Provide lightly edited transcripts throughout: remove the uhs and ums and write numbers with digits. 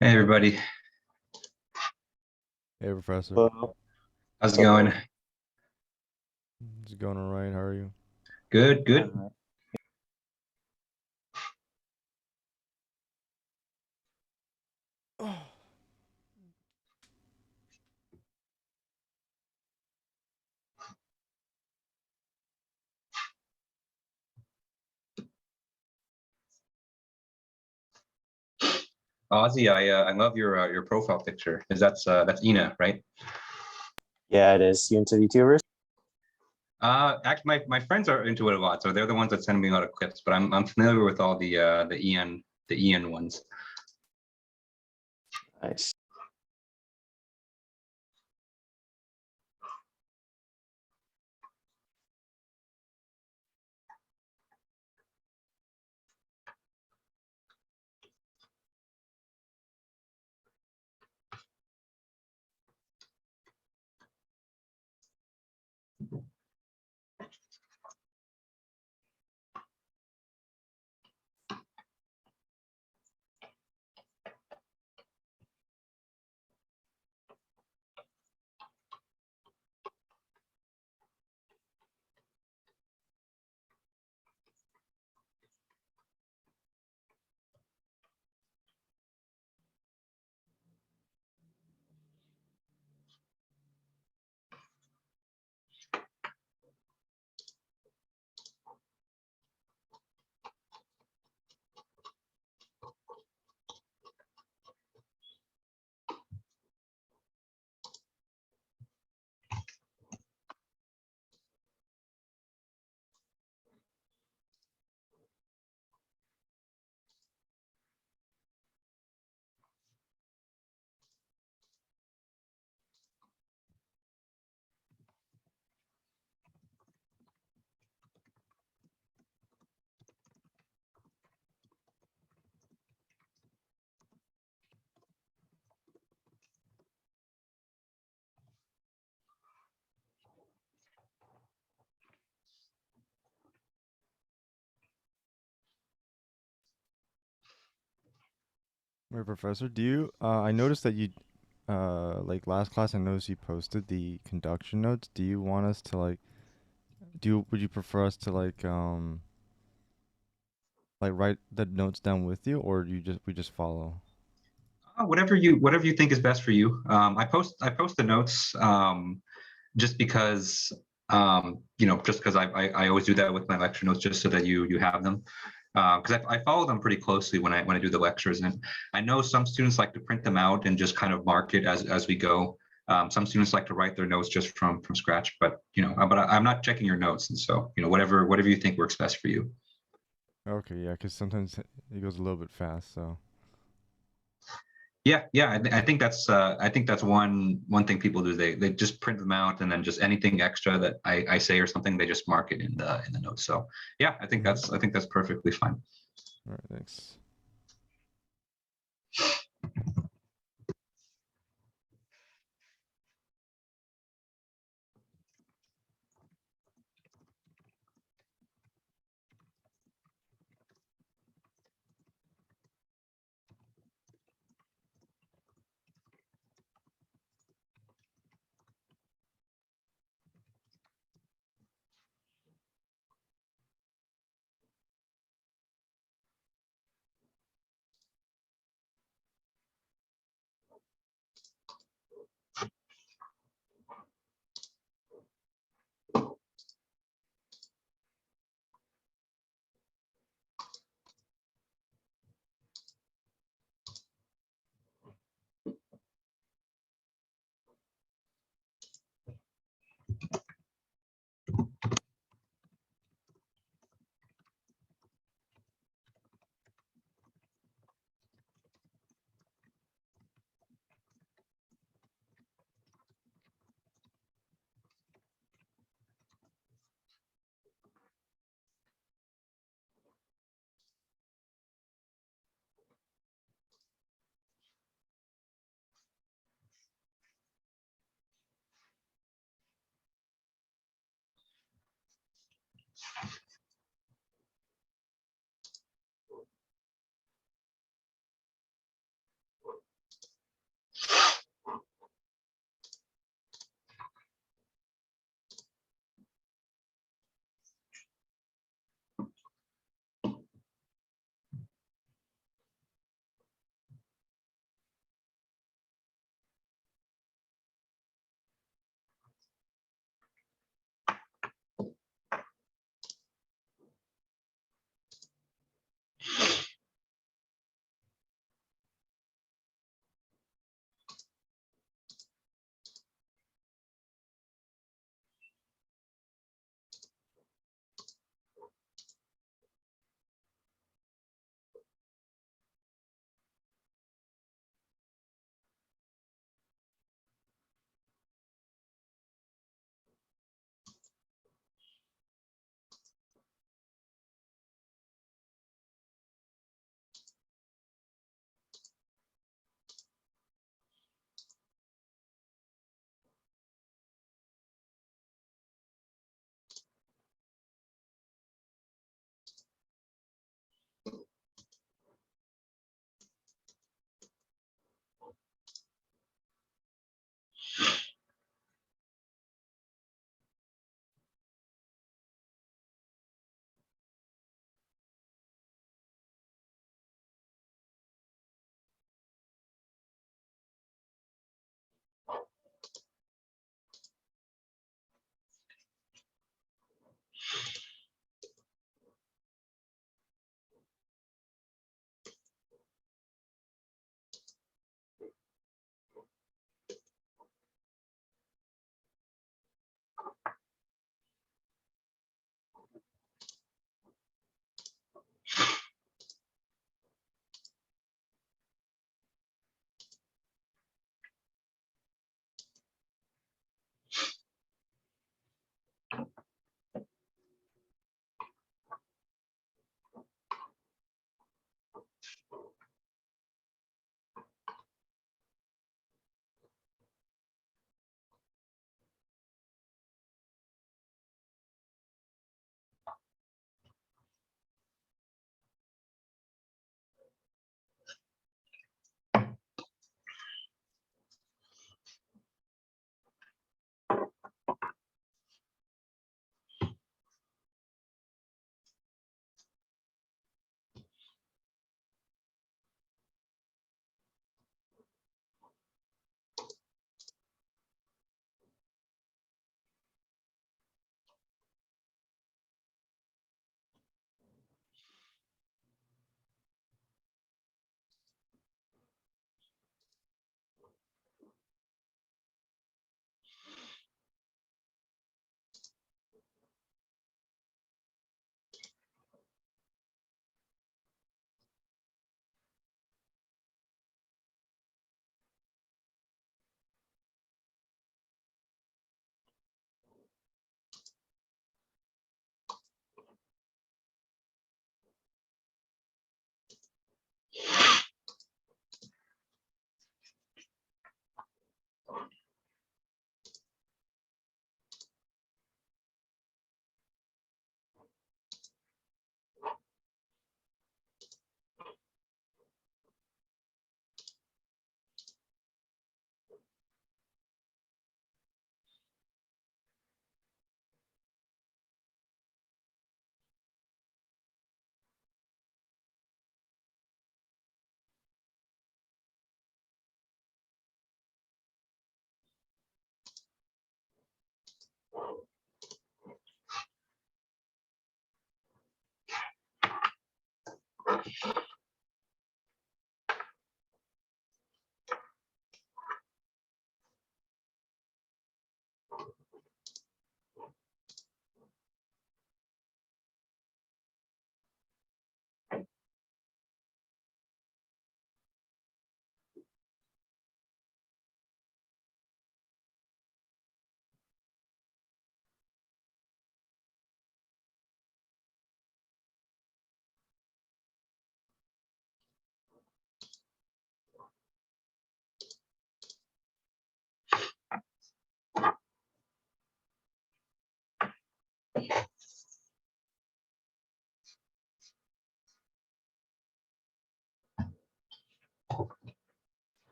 Hey everybody, Hey, Professor. Hello. how's it going? Hello. It's going all right. How are you? Good, good. Uh, Ozzy, I love your profile picture. Is that's Ina, right? yeah, it is. You into YouTubers? Actually, my friends are into it a lot, so they're the ones that send me a lot of clips. But I'm familiar with all the Ian ones. Nice. Hey, Professor, do you, I noticed that you, like last class, I noticed you posted the conduction notes. Do you want us to would you prefer us to like write the notes down with you, or we just follow? Whatever you think is best for you. I post the notes just because just because I always do that with my lecture notes just so that you have them. Because I follow them pretty closely when I do the lectures, and I know some students like to print them out and just kind of mark it as we go. Some students like to write their notes just from scratch, but I'm not checking your notes, and so whatever you think works best for you. Okay, yeah, because sometimes it goes a little bit fast, so. Yeah, yeah, I think that's one thing people do. They just print them out, and then just anything extra that I say or something, they just mark it in the notes. So yeah, I think Mm-hmm. that's perfectly fine. All right, thanks.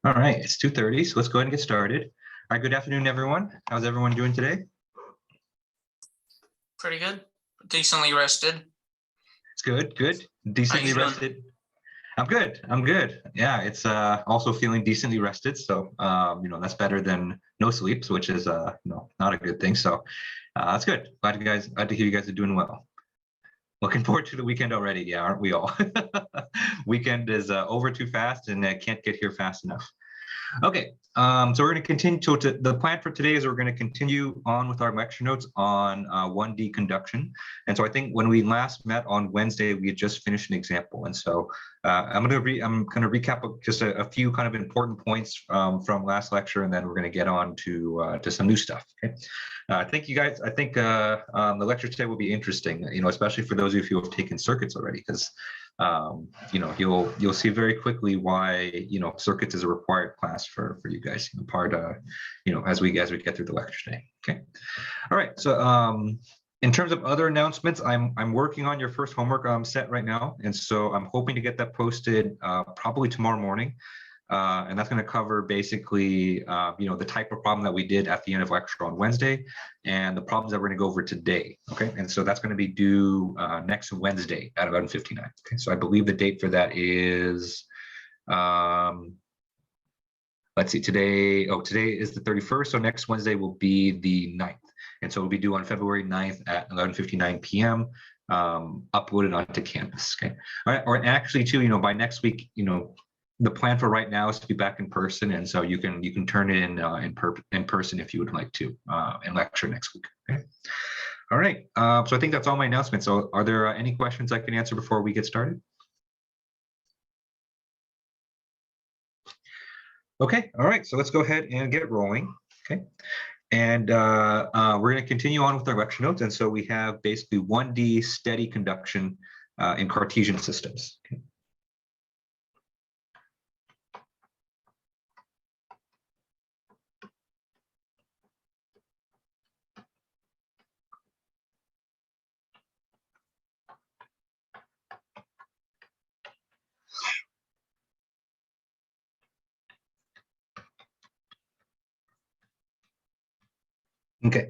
All right, it's 2:30, so let's go ahead and get started. All right, good afternoon, everyone. How's everyone doing today? Pretty good. Decently rested. It's good, good. Decently doing? rested. I'm good. I'm good. Yeah, it's also feeling decently rested. So that's better than no sleeps, which is not a good thing. So that's good. Glad to hear you guys are doing well. Looking forward to the weekend already. Yeah, aren't we all? Weekend is over too fast and can't get here fast enough. Okay, so we're going to continue. So the plan for today is we're going to continue on with our lecture notes on 1D conduction. And so I think when we last met on Wednesday, we had just finished an example. And so I'm going to recap just a few kind of important points from last lecture, and then we're going to get on to some new stuff. Okay. I think the lecture today will be interesting, especially for those of you who have taken circuits already, because you'll see very quickly why circuits is a required class for you guys. As we get through the lecture today. Okay. All right. So in terms of other announcements, I'm working on your first homework set right now, and so I'm hoping to get that posted probably tomorrow morning. And that's going to cover basically, the type of problem that we did at the end of lecture on Wednesday and the problems that we're going to go over today. Okay. And so that's going to be due next Wednesday at 11:59. Okay. So I believe the date for that is, let's see, today is the 31st. So next Wednesday will be the 9th. And so it'll be due on February 9th at 11:59 p.m. Uploaded onto Canvas. Okay. All right. Or actually too, by next week, the plan for right now is to be back in person, and so you can turn it in person if you would like to and lecture next week. Okay. All right. So I think that's all my announcements. So are there any questions I can answer before we get started? Okay. All right. So let's go ahead and get rolling. Okay. And we're going to continue on with our lecture notes, and so we have basically 1D steady conduction in Cartesian systems. Okay. Okay.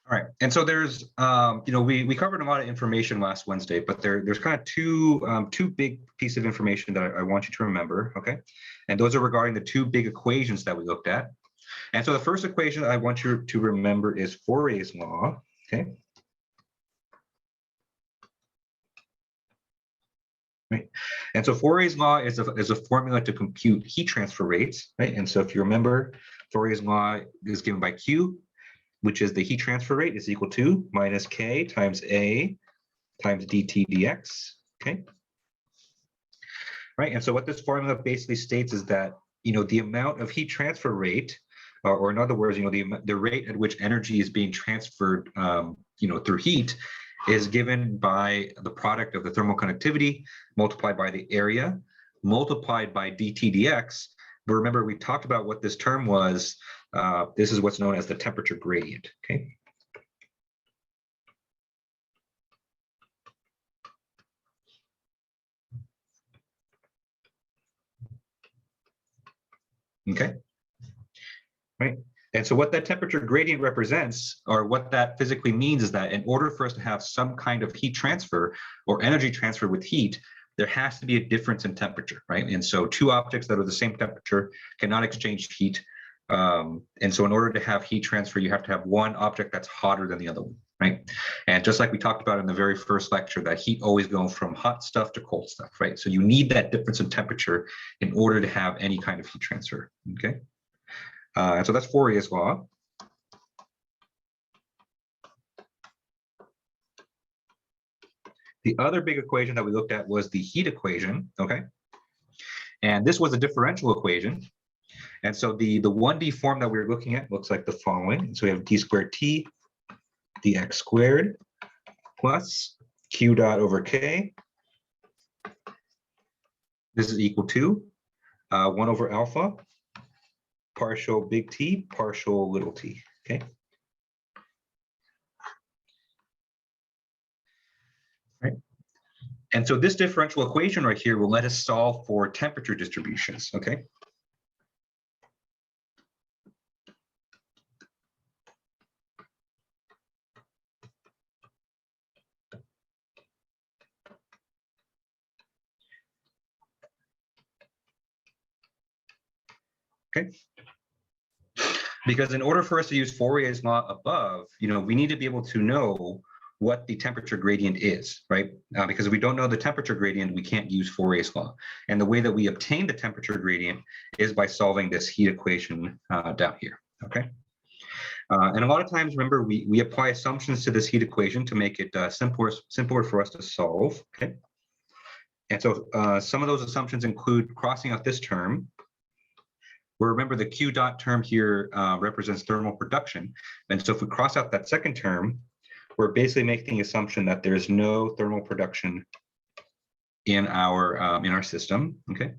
All right, and so there's, we covered a lot of information last Wednesday, but there's kind of two big pieces of information that I want you to remember, okay? And those are regarding the two big equations that we looked at. And so the first equation I want you to remember is Fourier's law, okay? Right. And so Fourier's law is a formula to compute heat transfer rates, right? And so if you remember, Fourier's law is given by Q, which is the heat transfer rate, is equal to minus K times A times dt dx, okay? Right, and so what this formula basically states is that, the amount of heat transfer rate, or in other words, the rate at which energy is being transferred, through heat, is given by the product of the thermal conductivity multiplied by the area multiplied by dt dx. But remember, we talked about what this term was. This is what's known as the temperature gradient, okay? Okay, right? And so what that temperature gradient represents, or what that physically means, is that in order for us to have some kind of heat transfer or energy transfer with heat, there has to be a difference in temperature, right? And so two objects that are the same temperature cannot exchange heat. And so in order to have heat transfer, you have to have one object that's hotter than the other one, right? And just like we talked about in the very first lecture, that heat always goes from hot stuff to cold stuff, right? So you need that difference in temperature in order to have any kind of heat transfer, okay? And so that's Fourier's law. The other big equation that we looked at was the heat equation, okay? And this was a differential equation. And so the 1D form that we're looking at looks like the following. And so we have d squared t dx squared plus q dot over k. This is equal to 1 over alpha partial big T partial little t, okay? Right. And so this differential equation right here will let us solve for temperature distributions, okay? Okay. Because in order for us to use Fourier's law above, we need to be able to know what the temperature gradient is, right? Because if we don't know the temperature gradient, we can't use Fourier's law. And the way that we obtain the temperature gradient is by solving this heat equation down here, okay? And a lot of times, remember, we apply assumptions to this heat equation to make it simpler for us to solve, okay? And so some of those assumptions include crossing out this term, where remember the Q dot term here represents thermal production. And so if we cross out that second term, we're basically making the assumption that there's no thermal production in our system, okay?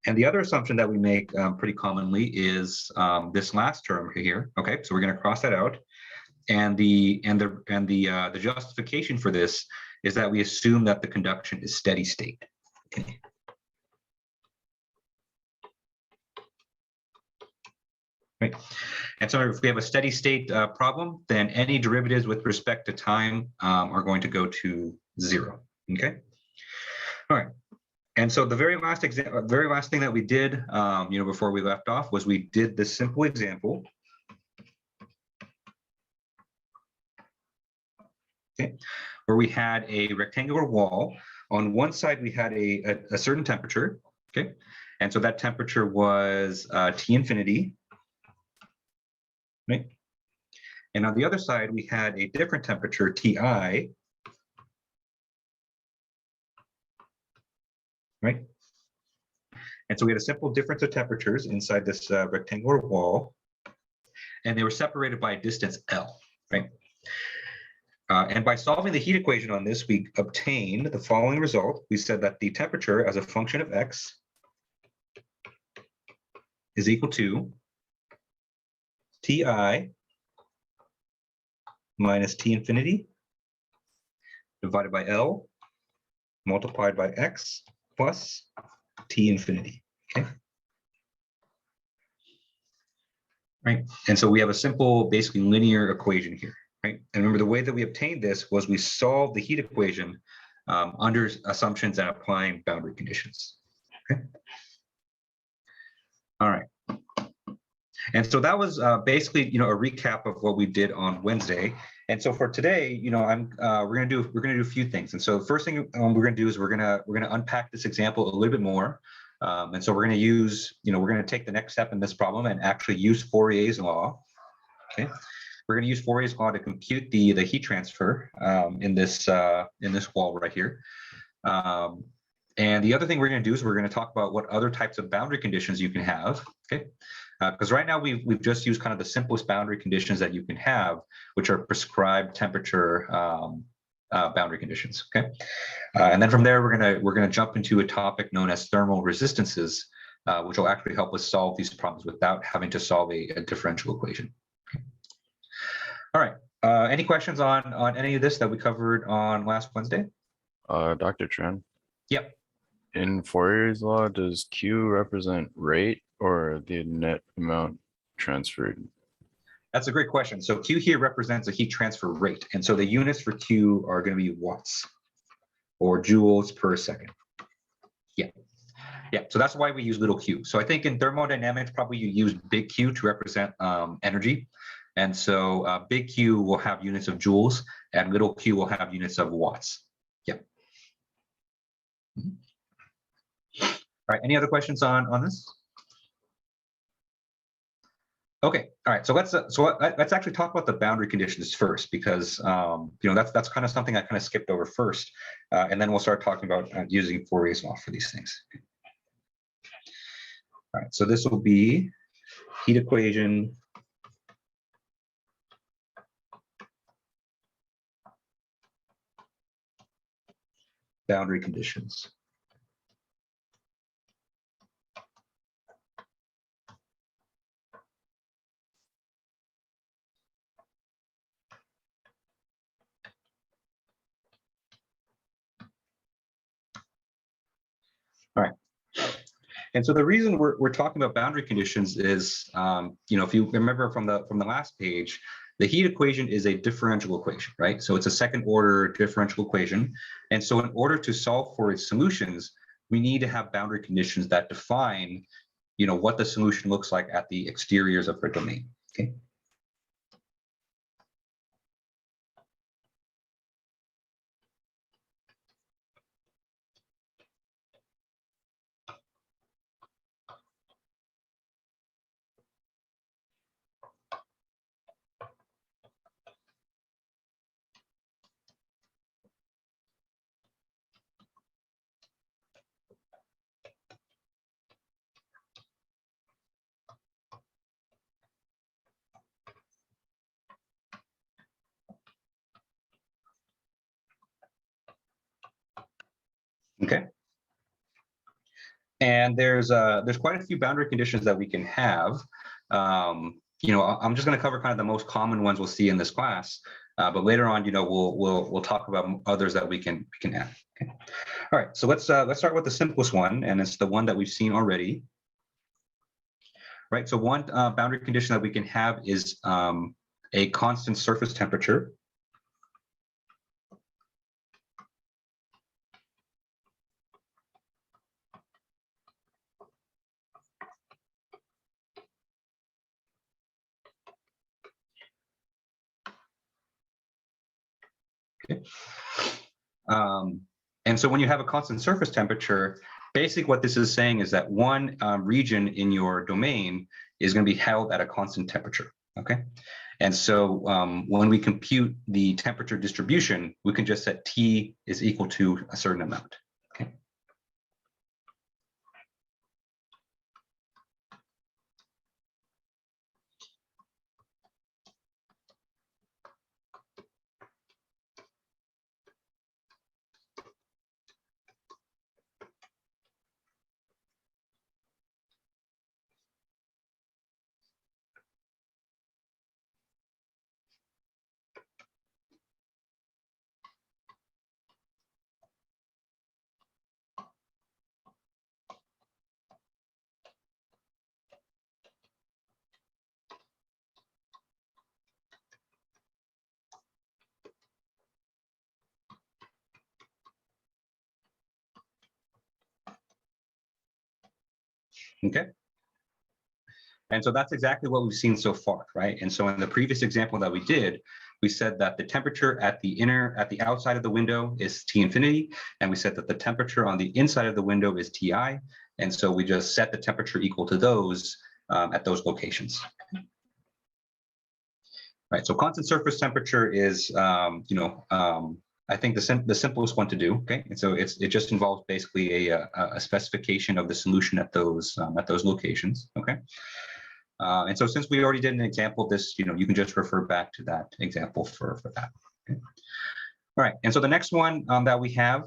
And the other assumption that we make pretty commonly is this last term here, okay? So we're going to cross that out, and the justification for this is that we assume that the conduction is steady state. Okay. Right. And so if we have a steady state problem, then any derivatives with respect to time are going to go to 0. Okay. All right. And so the very last thing that we did, before we left off, was we did this simple example. Okay, where we had a rectangular wall. On one side, we had a certain temperature. Okay, and so that temperature was T infinity. Right? And on the other side, we had a different temperature, Ti, right? And so we had a simple difference of temperatures inside this rectangular wall, and they were separated by a distance L, right? And by solving the heat equation on this, we obtained the following result. We said that the temperature as a function of X is equal to Ti minus T infinity divided by L multiplied by X plus T infinity, okay? Right, and so we have a simple, basically linear equation here, right? And remember, the way that we obtained this was we solved the heat equation under assumptions and applying boundary conditions, okay? All right. And so that was basically, a recap of what we did on Wednesday. And so for today, we're gonna do a few things. And so the first thing we're gonna do is we're gonna unpack this example a little bit more. And so we're gonna use, we're gonna take the next step in this problem and actually use Fourier's law. Okay, we're gonna use Fourier's law to compute the heat transfer in this wall right here. And the other thing we're going to do is we're going to talk about what other types of boundary conditions you can have, okay? Because right now we've just used kind of the simplest boundary conditions that you can have, which are prescribed temperature boundary conditions, okay? And then from there we're gonna jump into a topic known as thermal resistances, which will actually help us solve these problems without having to solve a differential equation. Okay. All right. Any questions on any of this that we covered on last Wednesday? Dr. Tran. Yep. In Fourier's law, does Q represent rate or the net amount transferred? That's a great question. So Q here represents a heat transfer rate. And so the units for Q are going to be watts or joules per second. Yeah. Yeah. So that's why we use little q. So I think in thermodynamics, probably you use big Q to represent energy. And so big Q will have units of joules and little q will have units of watts. Yeah. All right, any other questions on this? Okay, all right. So let's actually talk about the boundary conditions first, because that's kind of something I kind of skipped over first, and then we'll start talking about using Fourier's law for these things. All right, so this will be heat equation boundary conditions. And so the reason we're talking about boundary conditions is, if you remember from the last page, the heat equation is a differential equation, right? So it's a second order differential equation. And so in order to solve for its solutions, we need to have boundary conditions that define, what the solution looks like at the exteriors of our domain, okay? Okay. And there's quite a few boundary conditions that we can have. I'm just going to cover kind of the most common ones we'll see in this class, but later on, we'll talk about others that we can add. Okay. All right. So let's start with the simplest one, and it's the one that we've seen already. Right. So one boundary condition that we can have is a constant surface temperature. Okay. And so when you have a constant surface temperature, basically what this is saying is that one region in your domain is going to be held at a constant temperature, okay? And so when we compute the temperature distribution, we can just set T is equal to a certain amount, okay? Okay. And so that's exactly what we've seen so far, right? And so in the previous example that we did, we said that the temperature at the outside of the window is T infinity, and we said that the temperature on the inside of the window is Ti. And so we just set the temperature equal to those at those locations. Right. So constant surface temperature is, I think the simplest one to do. Okay. And so it just involves basically a specification of the solution at those locations. Okay. And so since we already did an example of this, you can just refer back to that example for that. Okay. All right. And so the next one that we have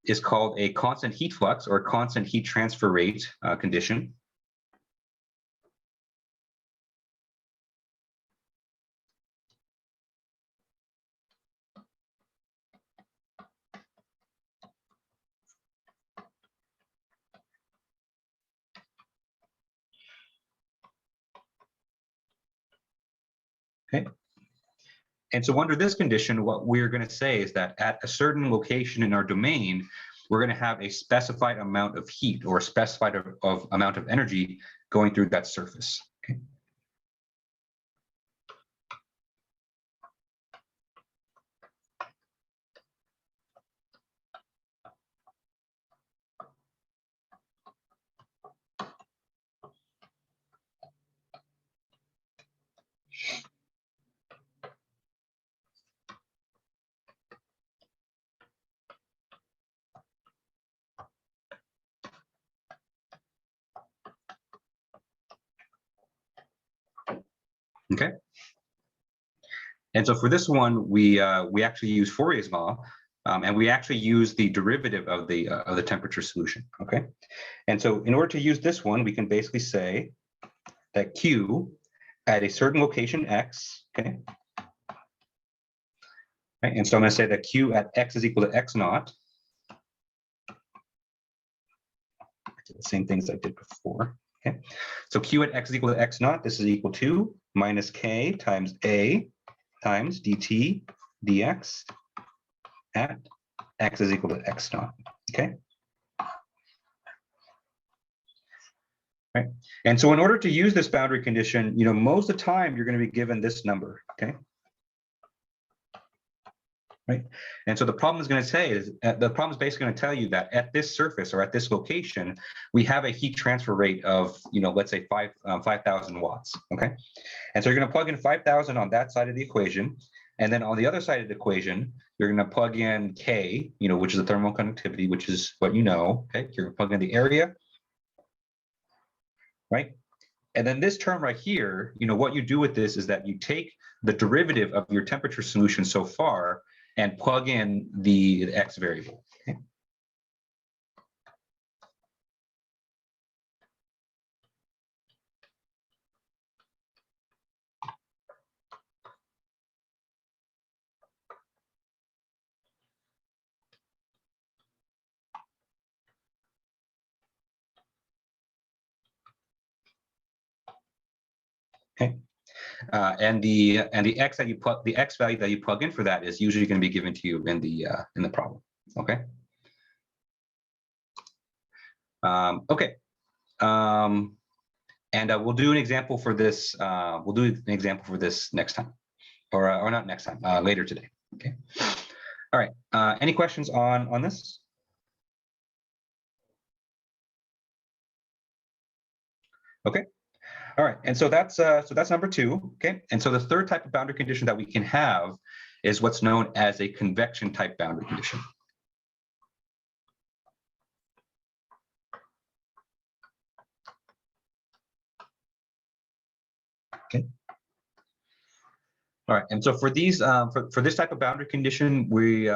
is called a constant heat flux or constant heat transfer rate condition. Okay. And so under this condition, what we're going to say is that at a certain location in our domain, we're going to have a specified amount of heat or a specified amount of energy going through that surface. Okay. Okay. And so for this one, we actually use Fourier's law, and we actually use the derivative of the temperature solution. Okay. And so in order to use this one, we can basically say that Q at a certain location X, okay. Right, and so I'm going to say that Q at X is equal to X naught. the same things I did before. Okay, so Q at x is equal to x naught. This is equal to minus k times a times dt dx at x is equal to x naught. Okay. Right. And so in order to use this boundary condition, most of the time you're going to be given this number. Okay. Right. And so the problem is going to say is the problem is basically going to tell you that at this surface or at this location, we have a heat transfer rate of, let's say 5,000 watts. Okay. And so you're going to plug in 5,000 on that side of the equation. And then on the other side of the equation, you're going to plug in K, which is the thermal conductivity, which is what you know. Okay. You're going to plug in the area. Right. And then this term right here, what you do with this is that you take the derivative of your temperature solution so far and plug in the x variable. Okay. Okay. And the x that the x value that you plug in for that is usually going to be given to you in the problem. Okay. Okay. And we'll do an example for this. We'll do an example for this next time, or not next time, later today. Okay. All right. Any questions on this? Okay. All right, and so that's number 2. Okay, and so the third type of boundary condition that we can have is what's known as a convection type boundary condition. Okay. All right, and so for these for this type of boundary condition, we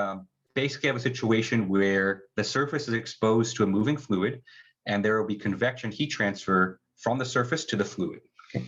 basically have a situation where the surface is exposed to a moving fluid, and there will be convection heat transfer from the surface to the fluid. Okay.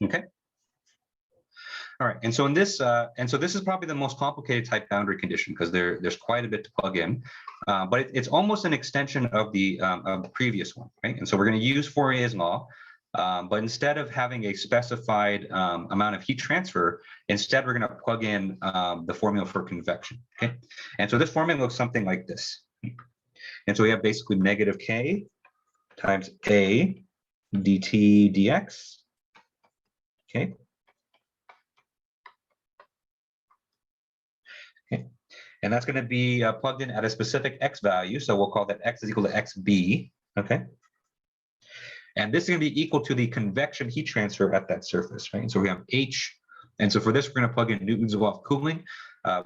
Okay. All right, and so in this, this is probably the most complicated type boundary condition because there's quite a bit to plug in, but it's almost an extension of the previous one, right? And so we're going to use Fourier's law, but instead of having a specified amount of heat transfer, instead we're going to plug in the formula for convection. Okay, and so this formula looks something like this, and so we have basically negative k times a dt dx. Okay. Okay. And that's going to be plugged in at a specific x value. So we'll call that x is equal to xb. Okay. And this is going to be equal to the convection heat transfer at that surface, right? And so we have H. And so for this, we're going to plug in Newton's law of cooling.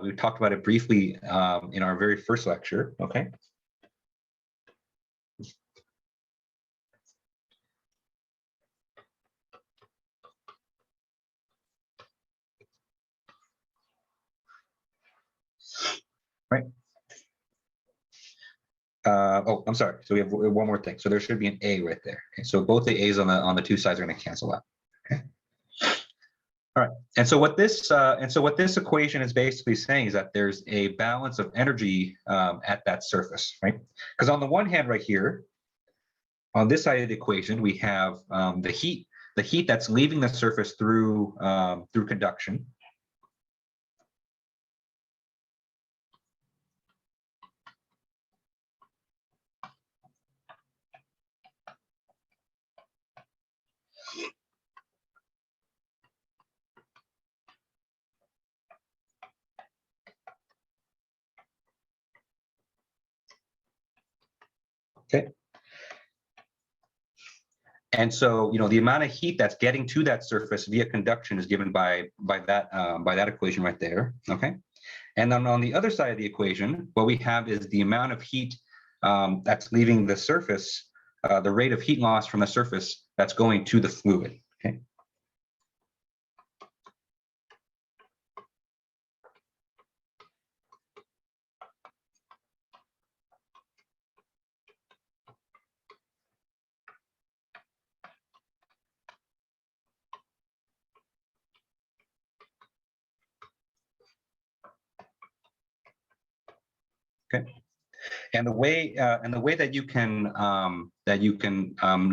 We talked about it briefly in our very first lecture. Okay. Right. Oh, I'm sorry. So we have one more thing. So there should be an A right there. Okay. So both the A's on the two sides are going to cancel out. Okay. All right. And so what this equation is basically saying is that there's a balance of energy at that surface, right? Because on the one hand, right here, on this side of the equation, we have the heat that's leaving the surface through conduction. Okay. And so, the amount of heat that's getting to that surface via conduction is given by that equation right there. Okay. And then on the other side of the equation, what we have is the amount of heat that's leaving the surface, the rate of heat loss from the surface that's going to the fluid. Okay. Okay. And the way that you can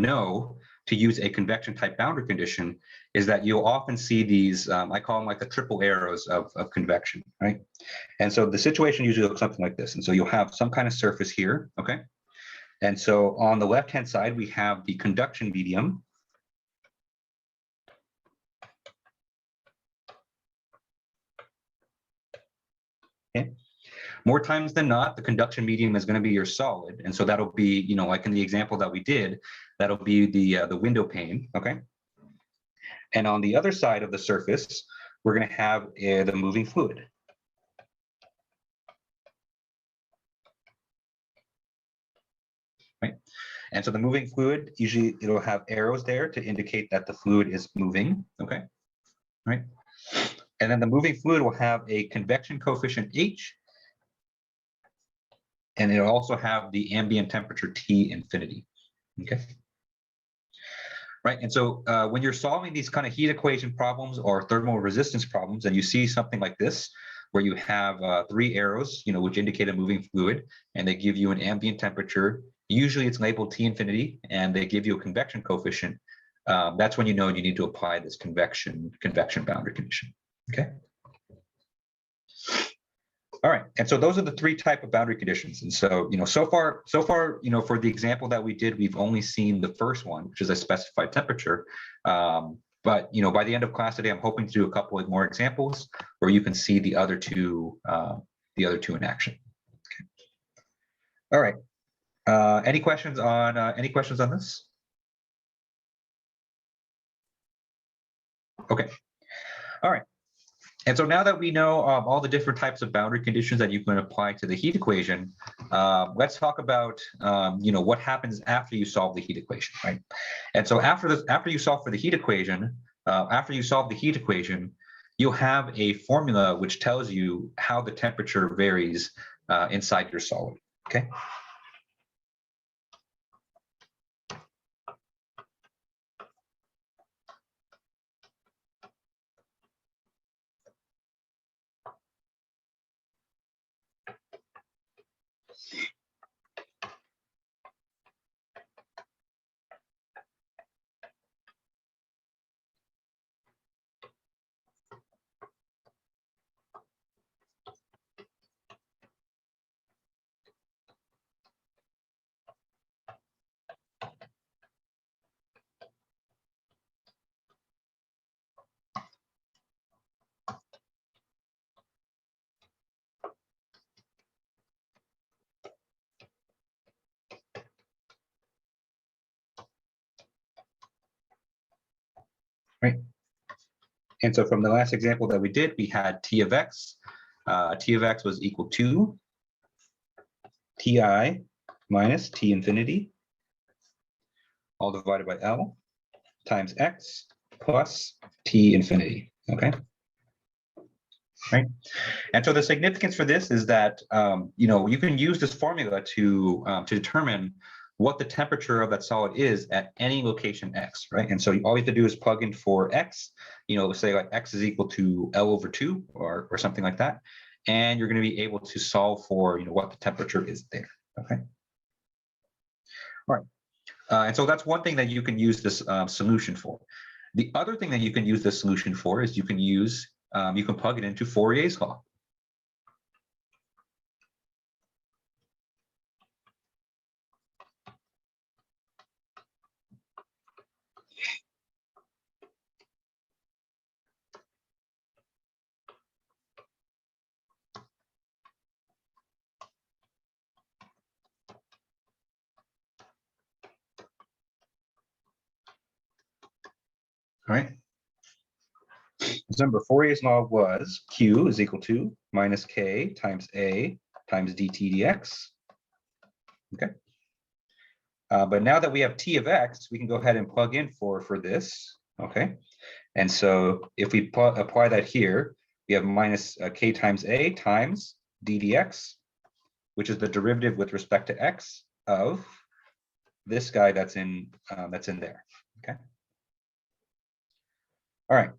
know to use a convection type boundary condition is that you'll often see these, I call them like the triple arrows of convection, right? And so the situation usually looks something like this. And so you'll have some kind of surface here, okay? And so on the left-hand side, we have the conduction medium. Okay. More times than not, the conduction medium is going to be your solid. And so that'll be, like in the example that we did, that'll be the window pane, okay? And on the other side of the surface, we're going to have the moving fluid. Right? And so the moving fluid, usually it'll have arrows there to indicate that the fluid is moving, okay? Right? And then the moving fluid will have a convection coefficient H, and it'll also have the ambient temperature T infinity, okay? Right, and so when you're solving these kind of heat equation problems or thermal resistance problems, and you see something like this, where you have 3 arrows, which indicate a moving fluid, and they give you an ambient temperature. Usually it's labeled T infinity, and they give you a convection coefficient. That's when you know you need to apply this convection boundary condition. Okay. All right, and so those are the 3 type of boundary conditions. And so, so far, for the example that we did, we've only seen the first one, which is a specified temperature. But by the end of class today, I'm hoping to do a couple of more examples where you can see the other two in action. Okay. All right. Any questions on this? Okay. All right. And so now that we know all the different types of boundary conditions that you can apply to the heat equation, let's talk about what happens after you solve the heat equation, right? And so after you solve the heat equation, you'll have a formula which tells you how the temperature varies inside your solid. Okay. Right. And so from the last example that we did, we had T of X. T of X was equal to Ti minus T infinity, all divided by L, times X plus T infinity, okay? Right. And so the significance for this is that, you can use this formula to determine what the temperature of that solid is at any location X, right? And so all you have to do is plug in for X, say like X is equal to L over 2 or something like that. And you're going to be able to solve for, what the temperature is there, okay? All right. And so that's one thing that you can use this solution for. The other thing that you can use this solution for is you can plug it into Fourier's law. All right. Remember, Fourier's law was Q is equal to minus K times A times dt dx. Okay. But now that we have T of X, we can go ahead and plug in for this. Okay. And so if we apply that here, we have minus K times A times d dx, which is the derivative with respect to X of this guy that's in there. Okay. All right.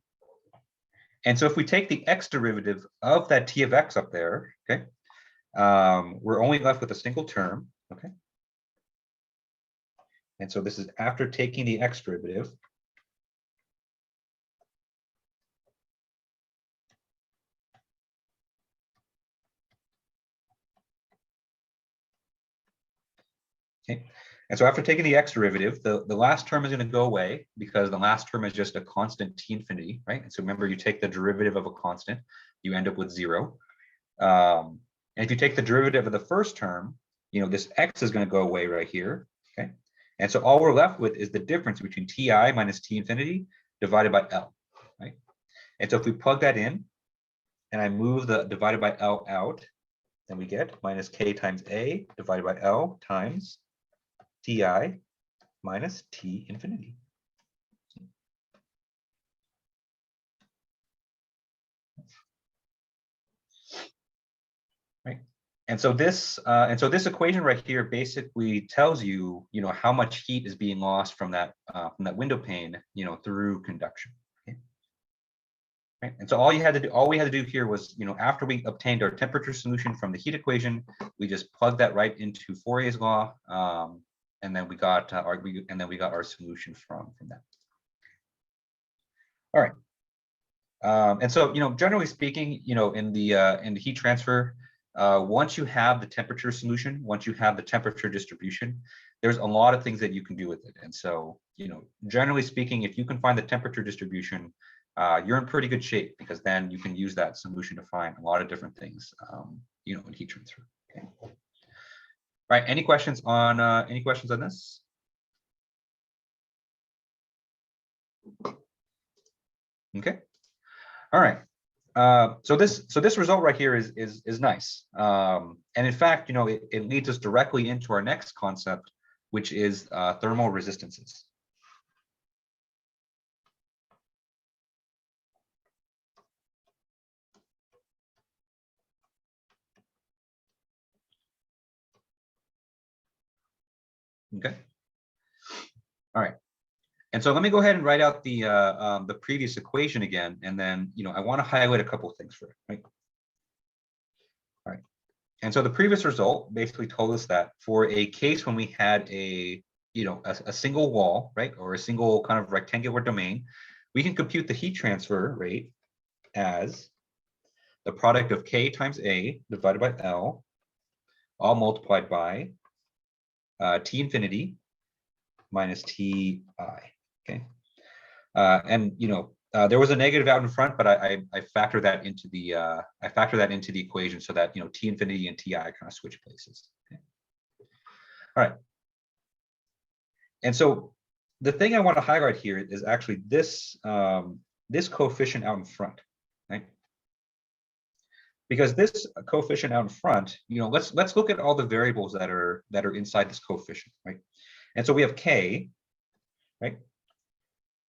And so if we take the X derivative of that T of X up there, okay, we're only left with a single term. Okay. And so this is after taking the X derivative. Okay. And so after taking the X derivative, the last term is going to go away because the last term is just a constant T infinity, right? And so remember, you take the derivative of a constant, you end up with 0. And if you take the derivative of the first term, this X is going to go away right here. Okay. And so all we're left with is the difference between Ti minus T infinity divided by L, right? And so if we plug that in and I move the divided by L out, then we get minus K times A divided by L times Ti minus T infinity. Right. And so this equation right here basically tells you, how much heat is being lost from that window pane, through conduction. Okay. Right. And so all we had to do here was, after we obtained our temperature solution from the heat equation, we just plugged that right into Fourier's law, and then we got our solution from that. All right. And so, generally speaking, in the heat transfer, once you have the temperature solution, once you have the temperature distribution, there's a lot of things that you can do with it. And so, generally speaking, if you can find the temperature distribution, you're in pretty good shape, because then you can use that solution to find a lot of different things, in heat transfer. Okay. Right. Any questions on this? Okay. All right. So this result right here is nice. And in fact, it leads us directly into our next concept, which is thermal resistances. Okay. All right. And so let me go ahead and write out the previous equation again, and then I want to highlight a couple of things for it. Right. All right. And so the previous result basically told us that for a case when we had a single wall, right, or a single kind of rectangular domain, we can compute the heat transfer rate as the product of K times A divided by L, all multiplied by T infinity minus Ti. Okay. And there was a negative out in front, but I factor that into the equation so that T infinity and Ti kind of switch places. Okay. All right. And so the thing I want to highlight here is actually this this coefficient out in front, right? Because this coefficient out in front, let's look at all the variables that are inside this coefficient, right? And so we have K, right?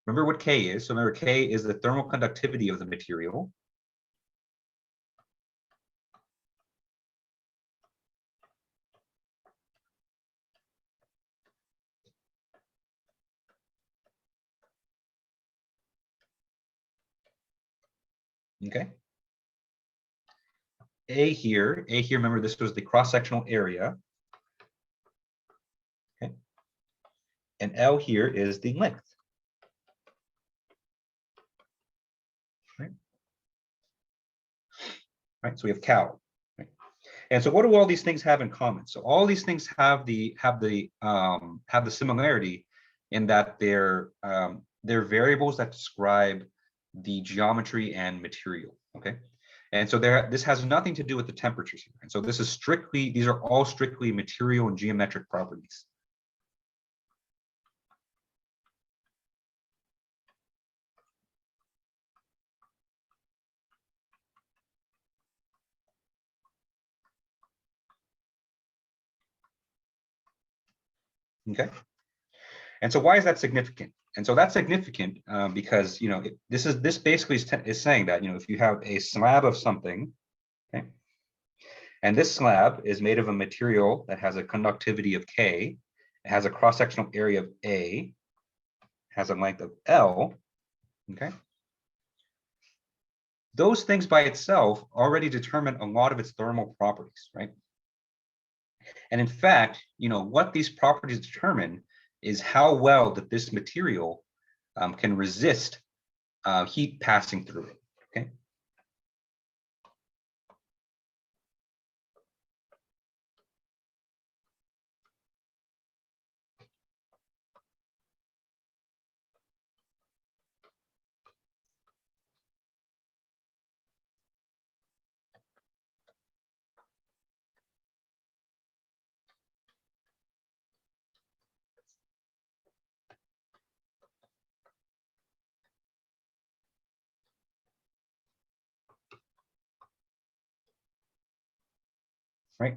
Remember what K is. So remember, K is the thermal conductivity of the material. Okay. A here, remember this was the cross-sectional area. Okay. And L here is the length. Right, so we have cal. Right? And so what do all these things have in common? So all these things have the similarity in that they're variables that describe the geometry and material. Okay, and so this has nothing to do with the temperatures here. And so these are all strictly material and geometric properties. Okay. And so why is that significant? And so that's significant because, this basically is saying that, if you have a slab of something, okay, and this slab is made of a material that has a conductivity of K, it has a cross-sectional area of A, has a length of L, okay? Those things by itself already determine a lot of its thermal properties, right? And in fact, what these properties determine is how well that this material can resist heat passing through it, okay? Right?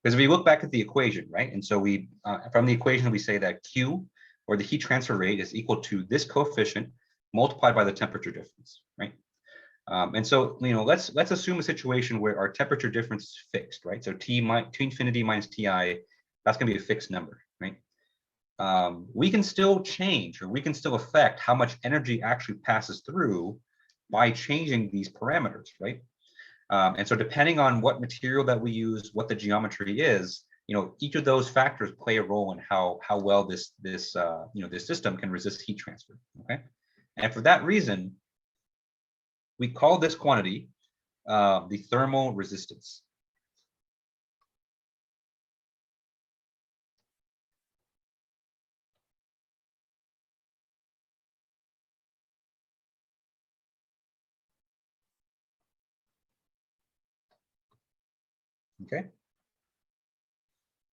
Because if we look back at the equation, right? And so we, from the equation, we say that Q, or the heat transfer rate, is equal to this coefficient multiplied by the temperature difference, right? And so, let's assume a situation where our temperature difference is fixed, right? So T infinity minus Ti, that's going to be a fixed number, right? We can still change, or we can still affect how much energy actually passes through by changing these parameters, right? And so depending on what material that we use, what the geometry is, each of those factors play a role in how well this system can resist heat transfer, okay? And for that reason, we call this quantity the thermal resistance. Okay.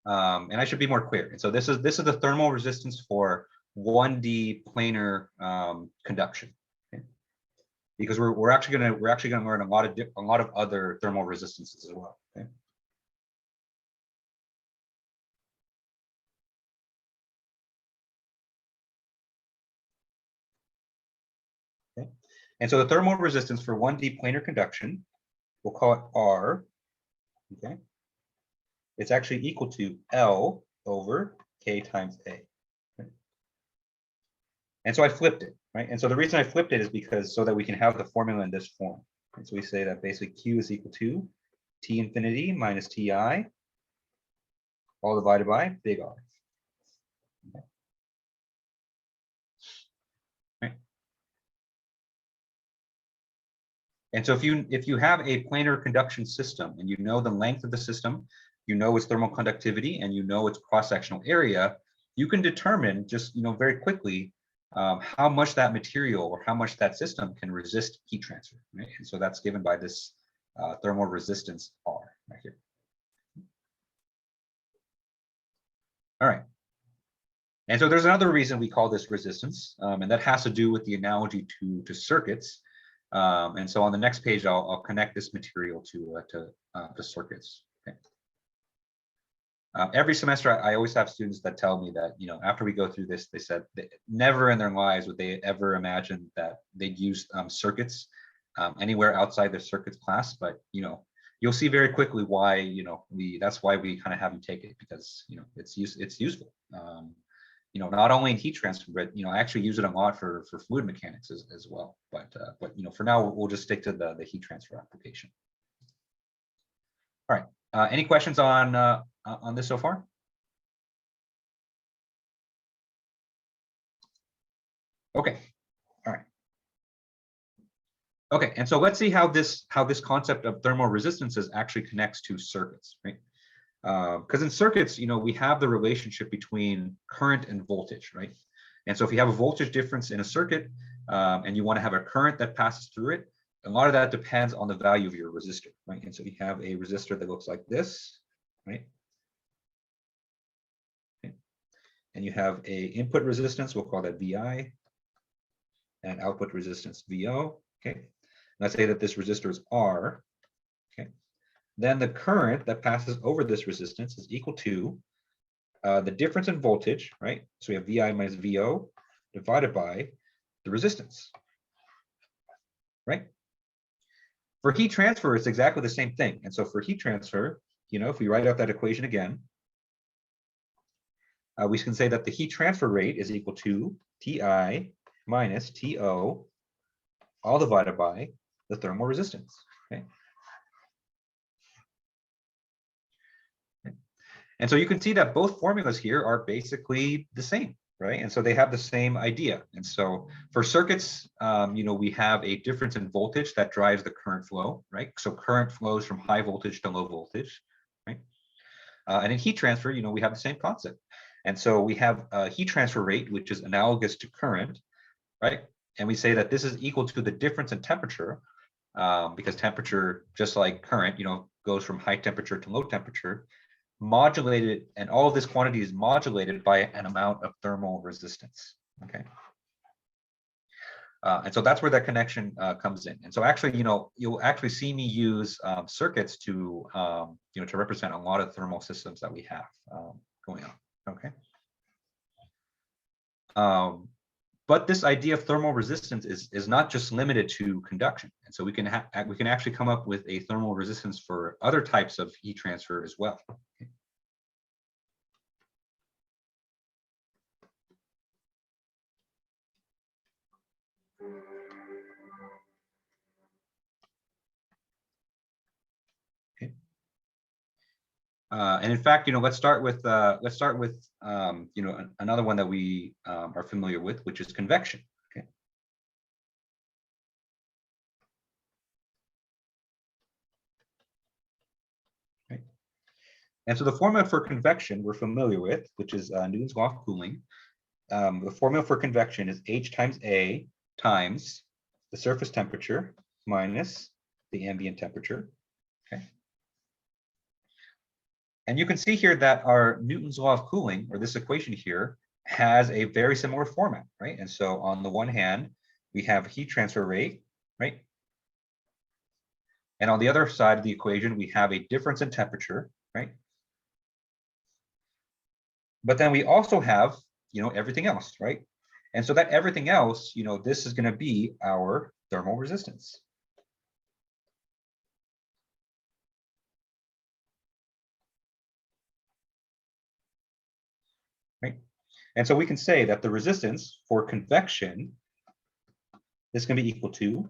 And I should be more clear. And so this is the thermal resistance for 1D planar conduction. Okay? Because we're actually gonna learn a lot of other thermal resistances as well. Okay? Okay. And so the thermal resistance for 1D planar conduction, we'll call it R. Okay. It's actually equal to L over K times A. Okay. And so I flipped it, right? And so the reason I flipped it is because so that we can have the formula in this form. And so we say that basically Q is equal to T infinity minus Ti all divided by big R. Okay. Right. And so if you have a planar conduction system and you know the length of the system, you know its thermal conductivity, and you know its cross-sectional area, you can determine just very quickly how much that material or how much that system can resist heat transfer, right? And so that's given by this thermal resistance R right here. All right. And so there's another reason we call this resistance, and that has to do with the analogy to circuits. And so on the next page, I'll connect this material to circuits. Okay. Every semester, I always have students that tell me that, after we go through this, they said that never in their lives would they ever imagine that they'd use circuits anywhere outside their circuits class. But, you'll see very quickly why, that's why we kind of have you take it, because, it's useful. Not only in heat transfer, but, I actually use it a lot for fluid mechanics as well. But for now, we'll just stick to the heat transfer application. All right. Any questions on this so far? Okay. All right. Okay, and so let's see how this concept of thermal resistances actually connects to circuits, right? Because in circuits, we have the relationship between current and voltage, right? And so if you have a voltage difference in a circuit and you want to have a current that passes through it, a lot of that depends on the value of your resistor, right? And so you have a resistor that looks like this, right? Okay. And you have a input resistance, we'll call that VI, and output resistance VO, okay? Let's say that this resistor is R, okay? Then the current that passes over this resistance is equal to the difference in voltage, right? So we have VI minus VO divided by the resistance, right? For heat transfer, it's exactly the same thing. And so for heat transfer, if we write out that equation again, we can say that the heat transfer rate is equal to Ti minus To all divided by the thermal resistance, okay? And so you can see that both formulas here are basically the same, right? And so they have the same idea. And so for circuits, we have a difference in voltage that drives the current flow, right? So current flows from high voltage to low voltage, right? And in heat transfer, we have the same concept. And so we have a heat transfer rate, which is analogous to current, right? And we say that this is equal to the difference in temperature, because temperature, just like current, goes from high temperature to low temperature, modulated, and all of this quantity is modulated by an amount of thermal resistance, okay? And so that's where that connection comes in. And so actually, you'll actually see me use circuits to, to represent a lot of thermal systems that we have going on, okay? But this idea of thermal resistance is not just limited to conduction. And so we can actually come up with a thermal resistance for other types of heat transfer as well. Okay. And in fact, let's start with another one that we are familiar with, which is convection. Okay. Okay. And so the formula for convection we're familiar with, which is Newton's law of cooling. The formula for convection is H times A times the surface temperature minus the ambient temperature. Okay. And you can see here that our Newton's law of cooling, or this equation here, has a very similar format, right? And so on the one hand, we have heat transfer rate, right? And on the other side of the equation, we have a difference in temperature, right? But then we also have, everything else, right? And so that everything else, this is going to be our thermal resistance. Right? And so we can say that the resistance for convection is going to be equal to,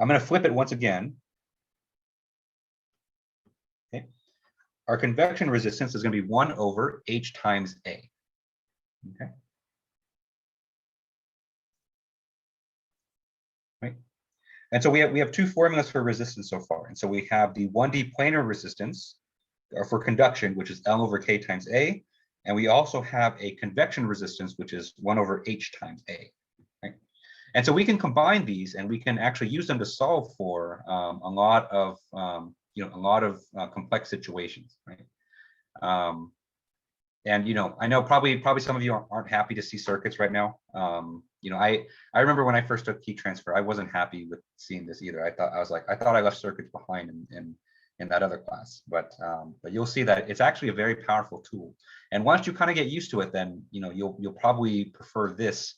I'm going to flip it once again. Okay. Our convection resistance is going to be 1 over H times A. Okay. Right. And so we have two formulas for resistance so far. And so we have the 1D planar resistance for conduction, which is L over K times A. And we also have a convection resistance, which is 1 over H times A. Right? And so we can combine these, and we can actually use them to solve for a lot of complex situations. Right? And I know probably some of you aren't happy to see circuits right now. I remember when I first took heat transfer, I wasn't happy with seeing this either. I thought I left circuits behind in that other class, but you'll see that it's actually a very powerful tool. And once you kind of get used to it, then you'll probably prefer this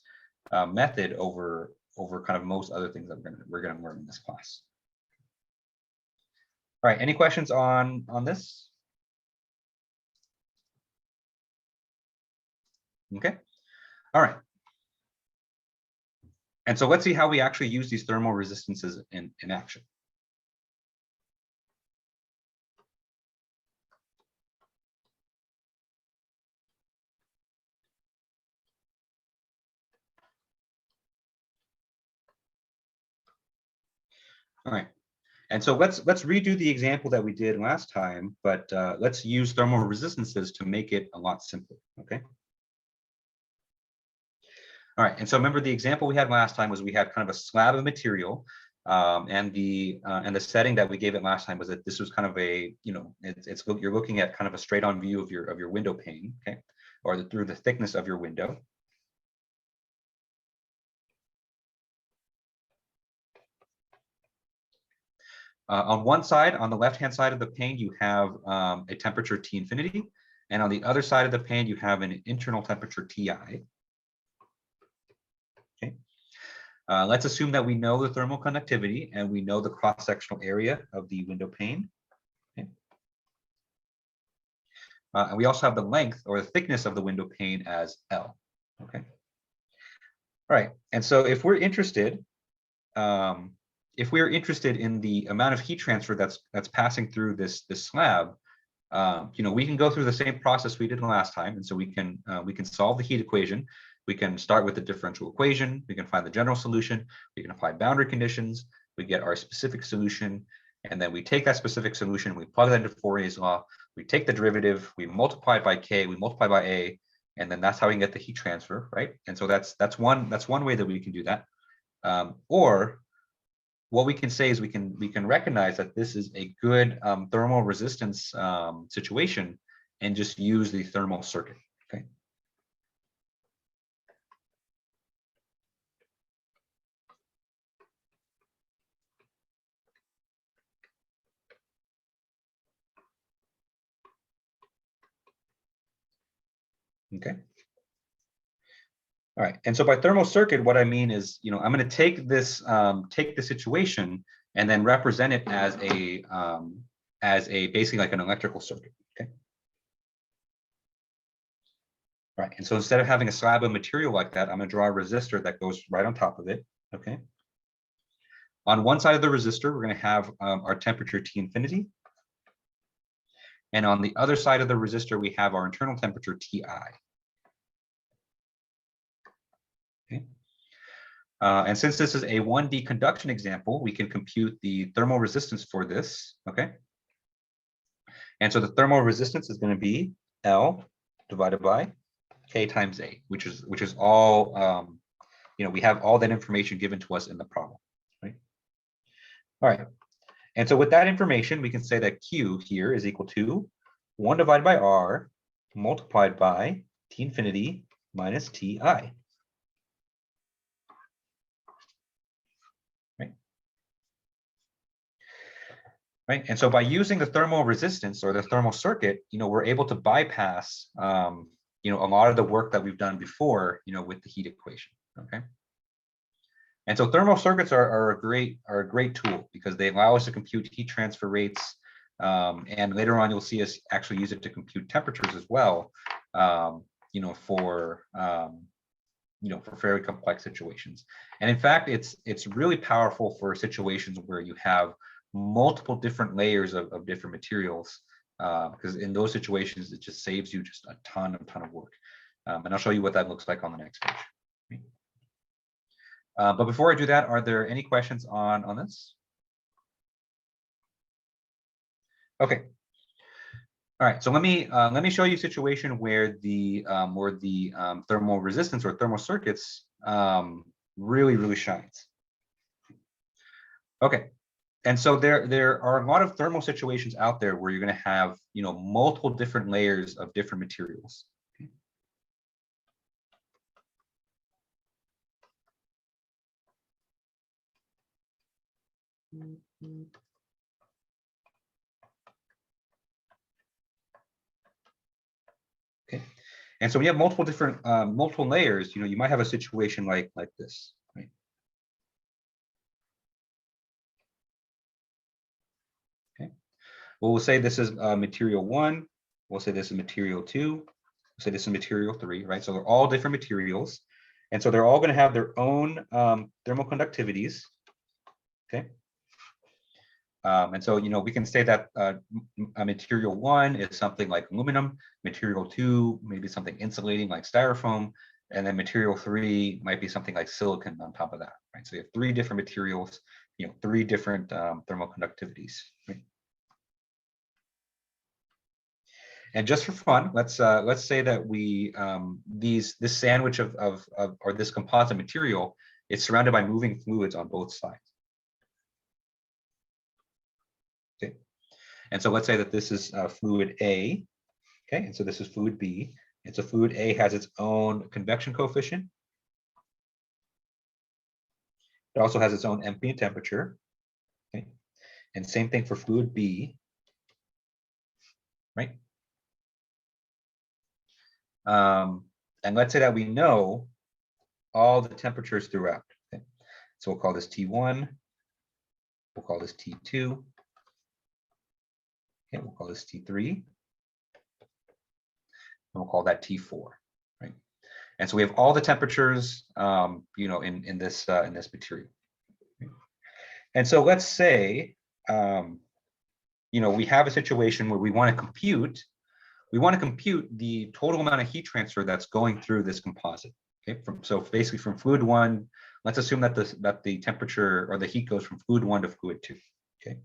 method over kind of most other things that we're gonna learn in this class. All right, any questions on this? Okay, all right. And so let's see how we actually use these thermal resistances in action. All right, and so let's redo the example that we did last time, but let's use thermal resistances to make it a lot simpler, okay? All right, and so remember the example we had last time was we had kind of a slab of material, and the setting that we gave it last time was that this was kind of a, you're looking at kind of a straight-on view of your window pane, okay, or through the thickness of your window. On one side, on the left-hand side of the pane, you have a temperature T infinity, And on the other side of the pane, you have an internal temperature Ti. Okay. Let's assume that we know the thermal conductivity and we know the cross-sectional area of the window pane. Okay. And we also have the length or the thickness of the window pane as L. Okay. All right. And so if we're interested, in the amount of heat transfer that's passing through this slab, we can go through the same process we did last time, and so we can solve the heat equation. We can start with the differential equation. We can find the general solution. We can apply boundary conditions. We get our specific solution, and then we take that specific solution. We plug that into Fourier's law. We take the derivative. We multiply it by k. We multiply by a, and then that's how we can get the heat transfer, right? And so that's one way that we can do that. Or what we can say is we can recognize that this is a good thermal resistance situation and just use the thermal circuit. Okay. Okay. All right, and so by thermal circuit, what I mean is, I'm going to take this, take the situation, and then represent it as a basically like an electrical circuit. Okay. All right, and so instead of having a slab of material like that, I'm going to draw a resistor that goes right on top of it. Okay. On one side of the resistor, we're going to have our temperature T infinity, and on the other side of the resistor, we have our internal temperature Ti. Okay. And since this is a 1D conduction example, we can compute the thermal resistance for this. Okay. And so the thermal resistance is going to be L divided by K times A, which is all, we have all that information given to us in the problem. Right. All right. And so with that information, we can say that Q here is equal to 1 divided by R multiplied by T infinity minus Ti. Right. And so by using the thermal resistance or the thermal circuit, we're able to bypass, a lot of the work that we've done before, with the heat equation. Okay. And so thermal circuits are a great tool because they allow us to compute heat transfer rates. And later on, you'll see us actually use it to compute temperatures as well, for very complex situations. And in fact, it's really powerful for situations where you have multiple different layers of different materials, because in those situations, it just saves you just a ton of work. And I'll show you what that looks like on the next page. But before I do that, are there any questions on this? Okay. All right, so let me show you a situation where the thermal resistance or thermal circuits really shines. Okay, and so there are a lot of thermal situations out there where you're going to have multiple different layers of different materials. Okay, and so when you have multiple different multiple layers, you might have a situation like this, right? Okay, well, we'll say this is material 1. We'll say this is material 2. We'll say this is material 3, right? So they're all different materials, and so they're all going to have their own thermal conductivities. Okay. And so, we can say that material 1 is something like aluminum, material 2 maybe something insulating like styrofoam, and then material 3 might be something like silicon on top of that, right? So you have 3 different materials, 3 different thermal conductivities. Right? And just for fun, let's say that we this sandwich or this composite material is surrounded by moving fluids on both sides. Okay, and so let's say that this is fluid A. Okay, and so this is fluid B. And so fluid A has its own convection coefficient. It also has its own ambient temperature. Okay, and same thing for fluid B. Right. And let's say that we know all the temperatures throughout. Okay? So we'll call this T1. We'll call this T2. Okay, we'll call this T3. And we'll call that T4. Right. And so we have all the temperatures, in this material. And so let's say, we have a situation where we want to compute the total amount of heat transfer that's going through this composite. Okay, so basically from fluid 1, let's assume that the temperature or the heat goes from fluid 1 to fluid 2. Okay.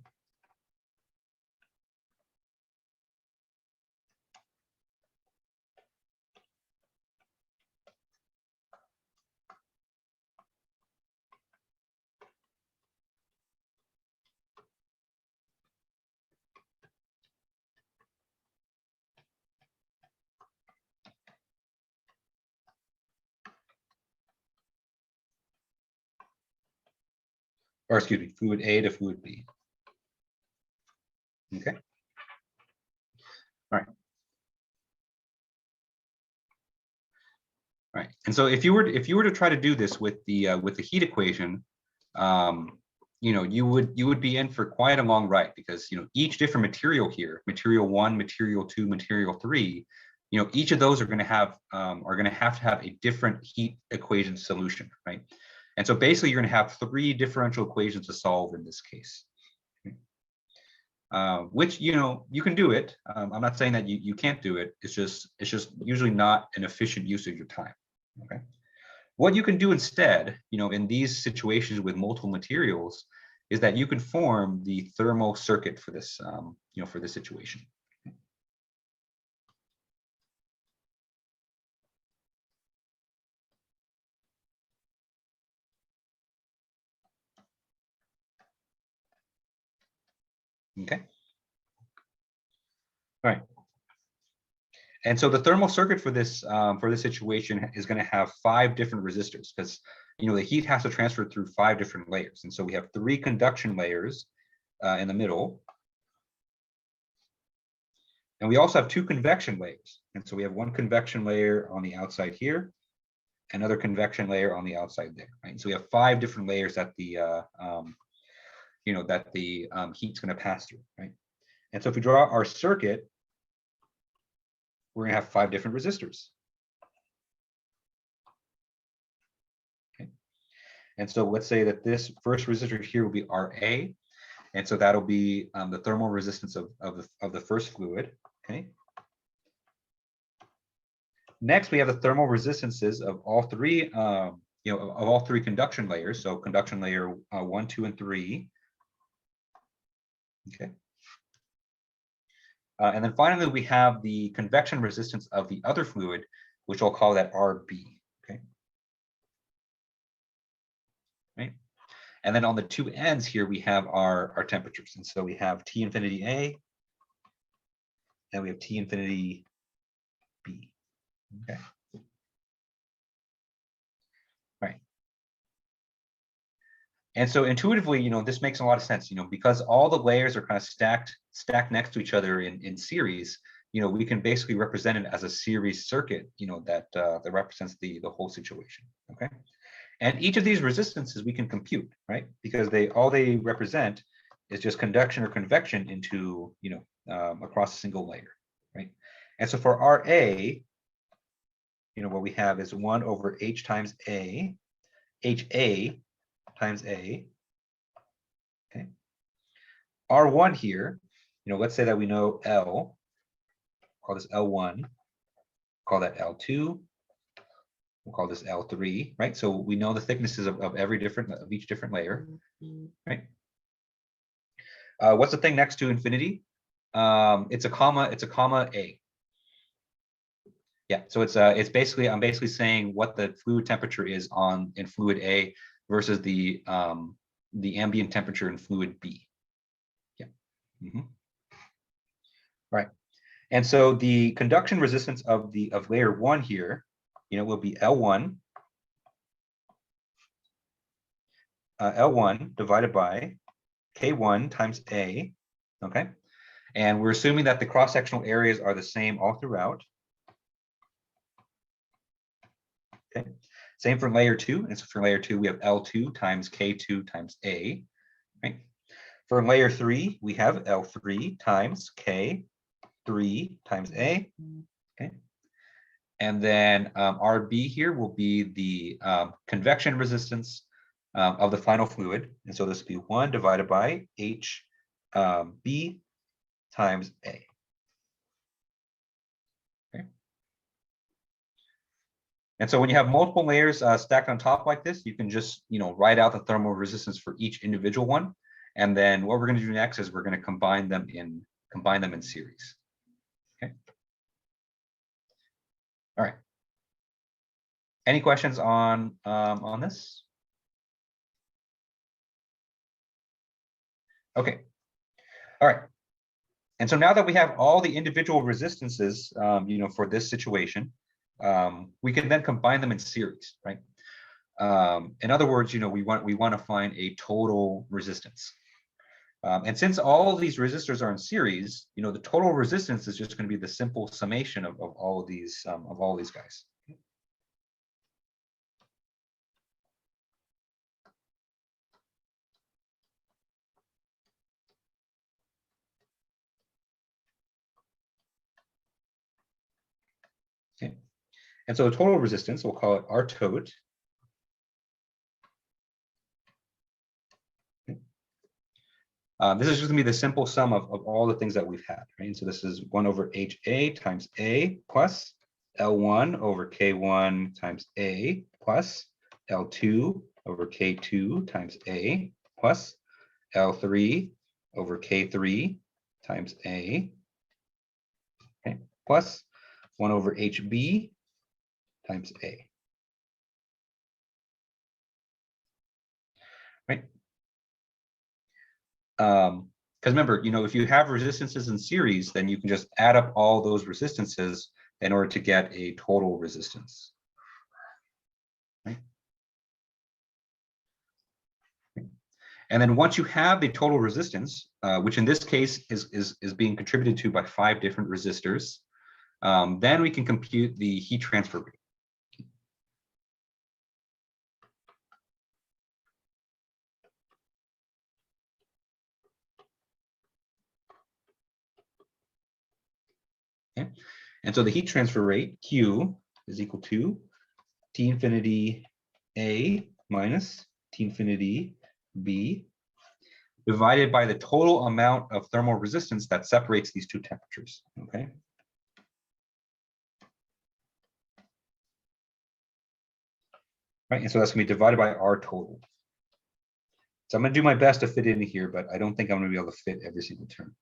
Or excuse me, fluid A to fluid B. Okay. All right. All right. And so if you were to try to do this with the heat equation, you would be in for quite a long ride, because each different material here, material 1, material 2, material 3, each of those are going to have to have a different heat equation solution, right? And so basically you're going to have 3 differential equations to solve in this case. Which you can do it. I'm not saying that you can't do it. It's just usually not an efficient use of your time. Okay. What you can do instead, in these situations with multiple materials, is that you can form the thermal circuit for this, for this situation. Okay. All right. And so the thermal circuit for this situation is going to have 5 different resistors, because the heat has to transfer through 5 different layers. And so we have 3 conduction layers in the middle. And we also have 2 convection layers. And so we have 1 convection layer on the outside here, another convection layer on the outside there. Right? So we have 5 different layers that the heat's going to pass through. Right? And so if we draw our circuit, we're going to have 5 different resistors. Okay. And so let's say that this first resistor here will be RA. And so that'll be the thermal resistance of the first fluid. Okay. Next, we have the thermal resistances of all 3, of all 3 conduction layers. So conduction layer 1, 2, and 3. Okay. And then finally, we have the convection resistance of the other fluid, which I'll call that RB. Okay. Right. And then on the 2 ends here, we have our temperatures. And so we have T infinity A, and we have T infinity B. Okay. Right. And so intuitively, this makes a lot of sense, because all the layers are kind of stacked next to each other in series, we can basically represent it as a series circuit, that represents the whole situation. Okay. And each of these resistances we can compute, right? Because all they represent is just conduction or convection into, across a single layer, right? And so for RA, what we have is 1 over H times A, HA times A. Okay. R1 here, let's say that we know L, call this L1, call that L2, we'll call this L3, right? So we know the thicknesses of each different layer, right? What's the thing next to infinity? It's a comma A. Yeah, so it's basically, I'm basically saying what the fluid temperature is in fluid A versus the ambient temperature in fluid B. Yeah. Mm-hmm. Right. And so the conduction resistance of layer 1 here, will be L1 divided by K1 times A. Okay. And we're assuming that the cross-sectional areas are the same all throughout. Okay. Same for layer 2. And so for layer 2, we have L2 times K2 times A. Right. For layer 3, we have L3 times K3 times A. Okay. And then RB here will be the convection resistance of the final fluid. And so this will be 1 divided by HB times A. Okay. And so when you have multiple layers stacked on top like this, you can just, write out the thermal resistance for each individual one. And then what we're going to do next is we're going to combine them in series. Okay. All right. Any questions on this? Okay. All right. And so now that we have all the individual resistances, for this situation, we can then combine them in series, right? In other words, we want to find a total resistance. And since all of these resistors are in series, the total resistance is just going to be the simple summation of all of these guys. Okay. And so the total resistance, we'll call it R tot. This is just going to be the simple sum of all the things that we've had, right? So this is 1 over HA times A plus L1 over K1 times A plus L2 over K2 times A plus L3 over K3 times A, okay, plus 1 over HB times A. Right? Because remember, if you have resistances in series, then you can just add up all those resistances in order to get a total resistance. Right? And then once you have the total resistance, which in this case is being contributed to by 5 different resistors, then we can compute the heat transfer rate. Okay. And so the heat transfer rate, Q, is equal to T infinity A minus T infinity B divided by the total amount of thermal resistance that separates these two temperatures. Okay. Right, and so that's going to be divided by R total. So I'm going to do my best to fit in here, but I don't think I'm going to be able to fit every single term.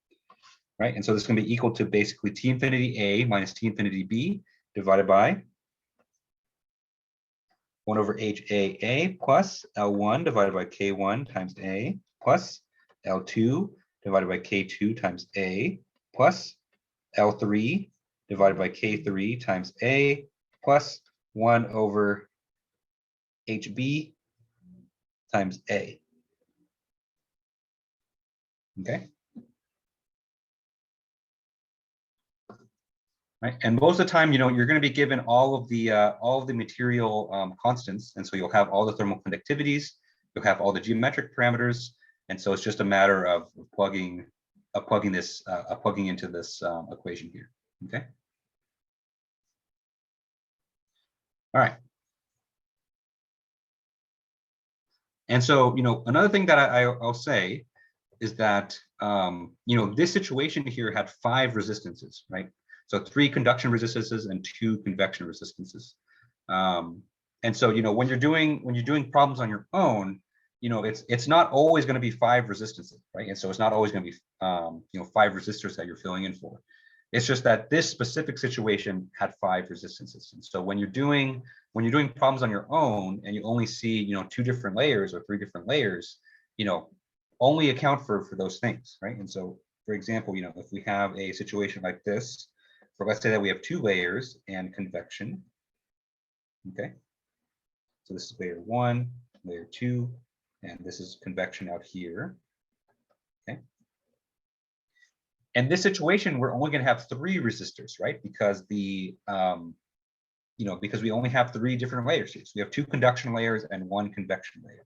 Right, and so this is going to be equal to basically T infinity A minus T infinity B divided by 1 over HAA plus L1 divided by K1 times A plus L2 divided by K2 times A plus L3 divided by K3 times A plus 1 over HB times A. Okay. Right. And most of the time, you're going to be given all of the material constants, and so you'll have all the thermal conductivities, you'll have all the geometric parameters, and so it's just a matter of plugging into this equation here. Okay. All right. And so, another thing that I'll say is that this situation here had 5 resistances, right? So 3 conduction resistances and 2 convection resistances. And so, when you're doing problems on your own, it's not always going to be 5 resistances, right? And so it's not always going to be 5 resistors that you're filling in for. It's just that this specific situation had 5 resistances. And so when you're doing problems on your own and you only see 2 different layers or 3 different layers, only account for those things, right? And so, for example, if we have a situation like this, let's say that we have 2 layers and convection. Okay, so this is layer 1, layer 2, and this is convection out here. Okay, in this situation, we're only going to have 3 resistors, right? Because the because we only have 3 different layers here. So we have 2 conduction layers and 1 convection layer.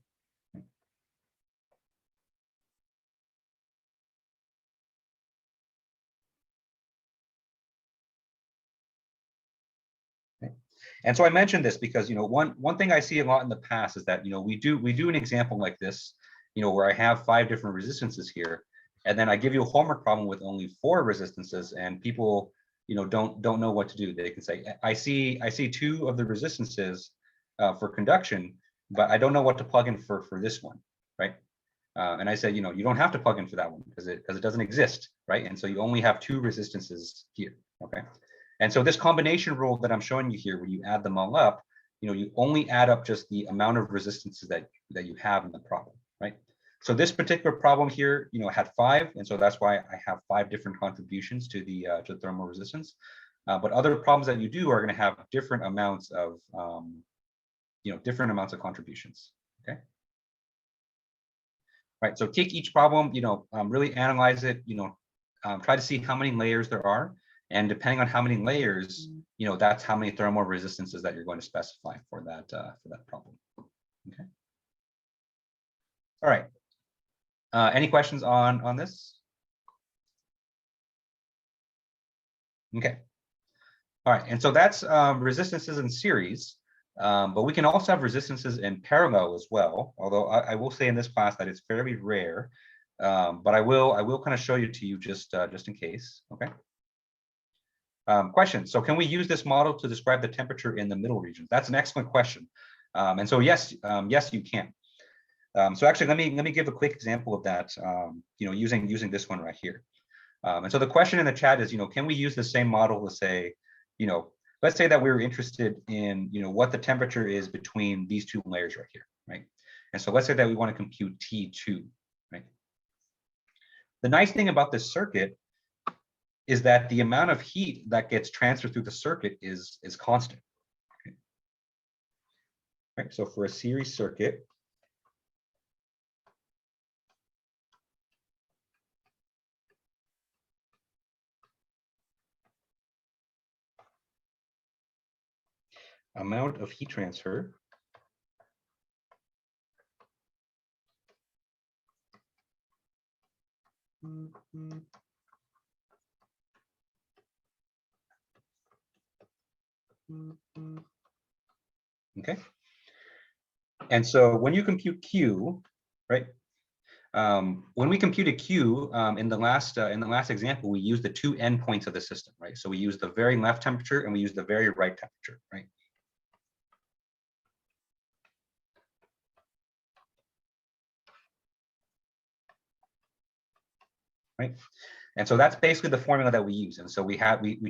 And so I mentioned this because one thing I see a lot in the past is that we do an example like this, where I have 5 different resistances here, and then I give you a homework problem with only 4 resistances, and people don't know what to do. They can say, I see 2 of the resistances for conduction, but I don't know what to plug in for this one, right? And I said, you don't have to plug in for that one because it doesn't exist, right? And so you only have 2 resistances here, okay? And so this combination rule that I'm showing you here, when you add them all up, you only add up just the amount of resistances that you have in the problem, right? So this particular problem here, had 5, and so that's why I have 5 different contributions to the thermal resistance. But other problems that you do are going to have different amounts of contributions. Okay. Right. So take each problem, really analyze it. Try to see how many layers there are. And depending on how many layers, that's how many thermal resistances that you're going to specify for that problem. Okay. All right. Any questions on this? Okay. All right. And so that's resistances in series, but we can also have resistances in parallel as well. Although I will say in this class that it's fairly rare, but I will kind of show you to you just in case. Okay. Question. So can we use this model to describe the temperature in the middle region? That's an excellent question. And so yes, you can. So actually, let me give a quick example of that. Using this one right here. And so the question in the chat is, can we use the same model to say, let's say that we were interested in, what the temperature is between these 2 layers right here, right? And so let's say that we want to compute T2, right? The nice thing about this circuit is that the amount of heat that gets transferred through the circuit is constant. Okay. Right. So for a series circuit, amount of heat transfer okay. And so when you compute Q, right? When we computed Q in the last example, we used the 2 endpoints of the system, right? So we used the very left temperature and we used the very right temperature, right? Right. And so that's basically the formula that we use. And so we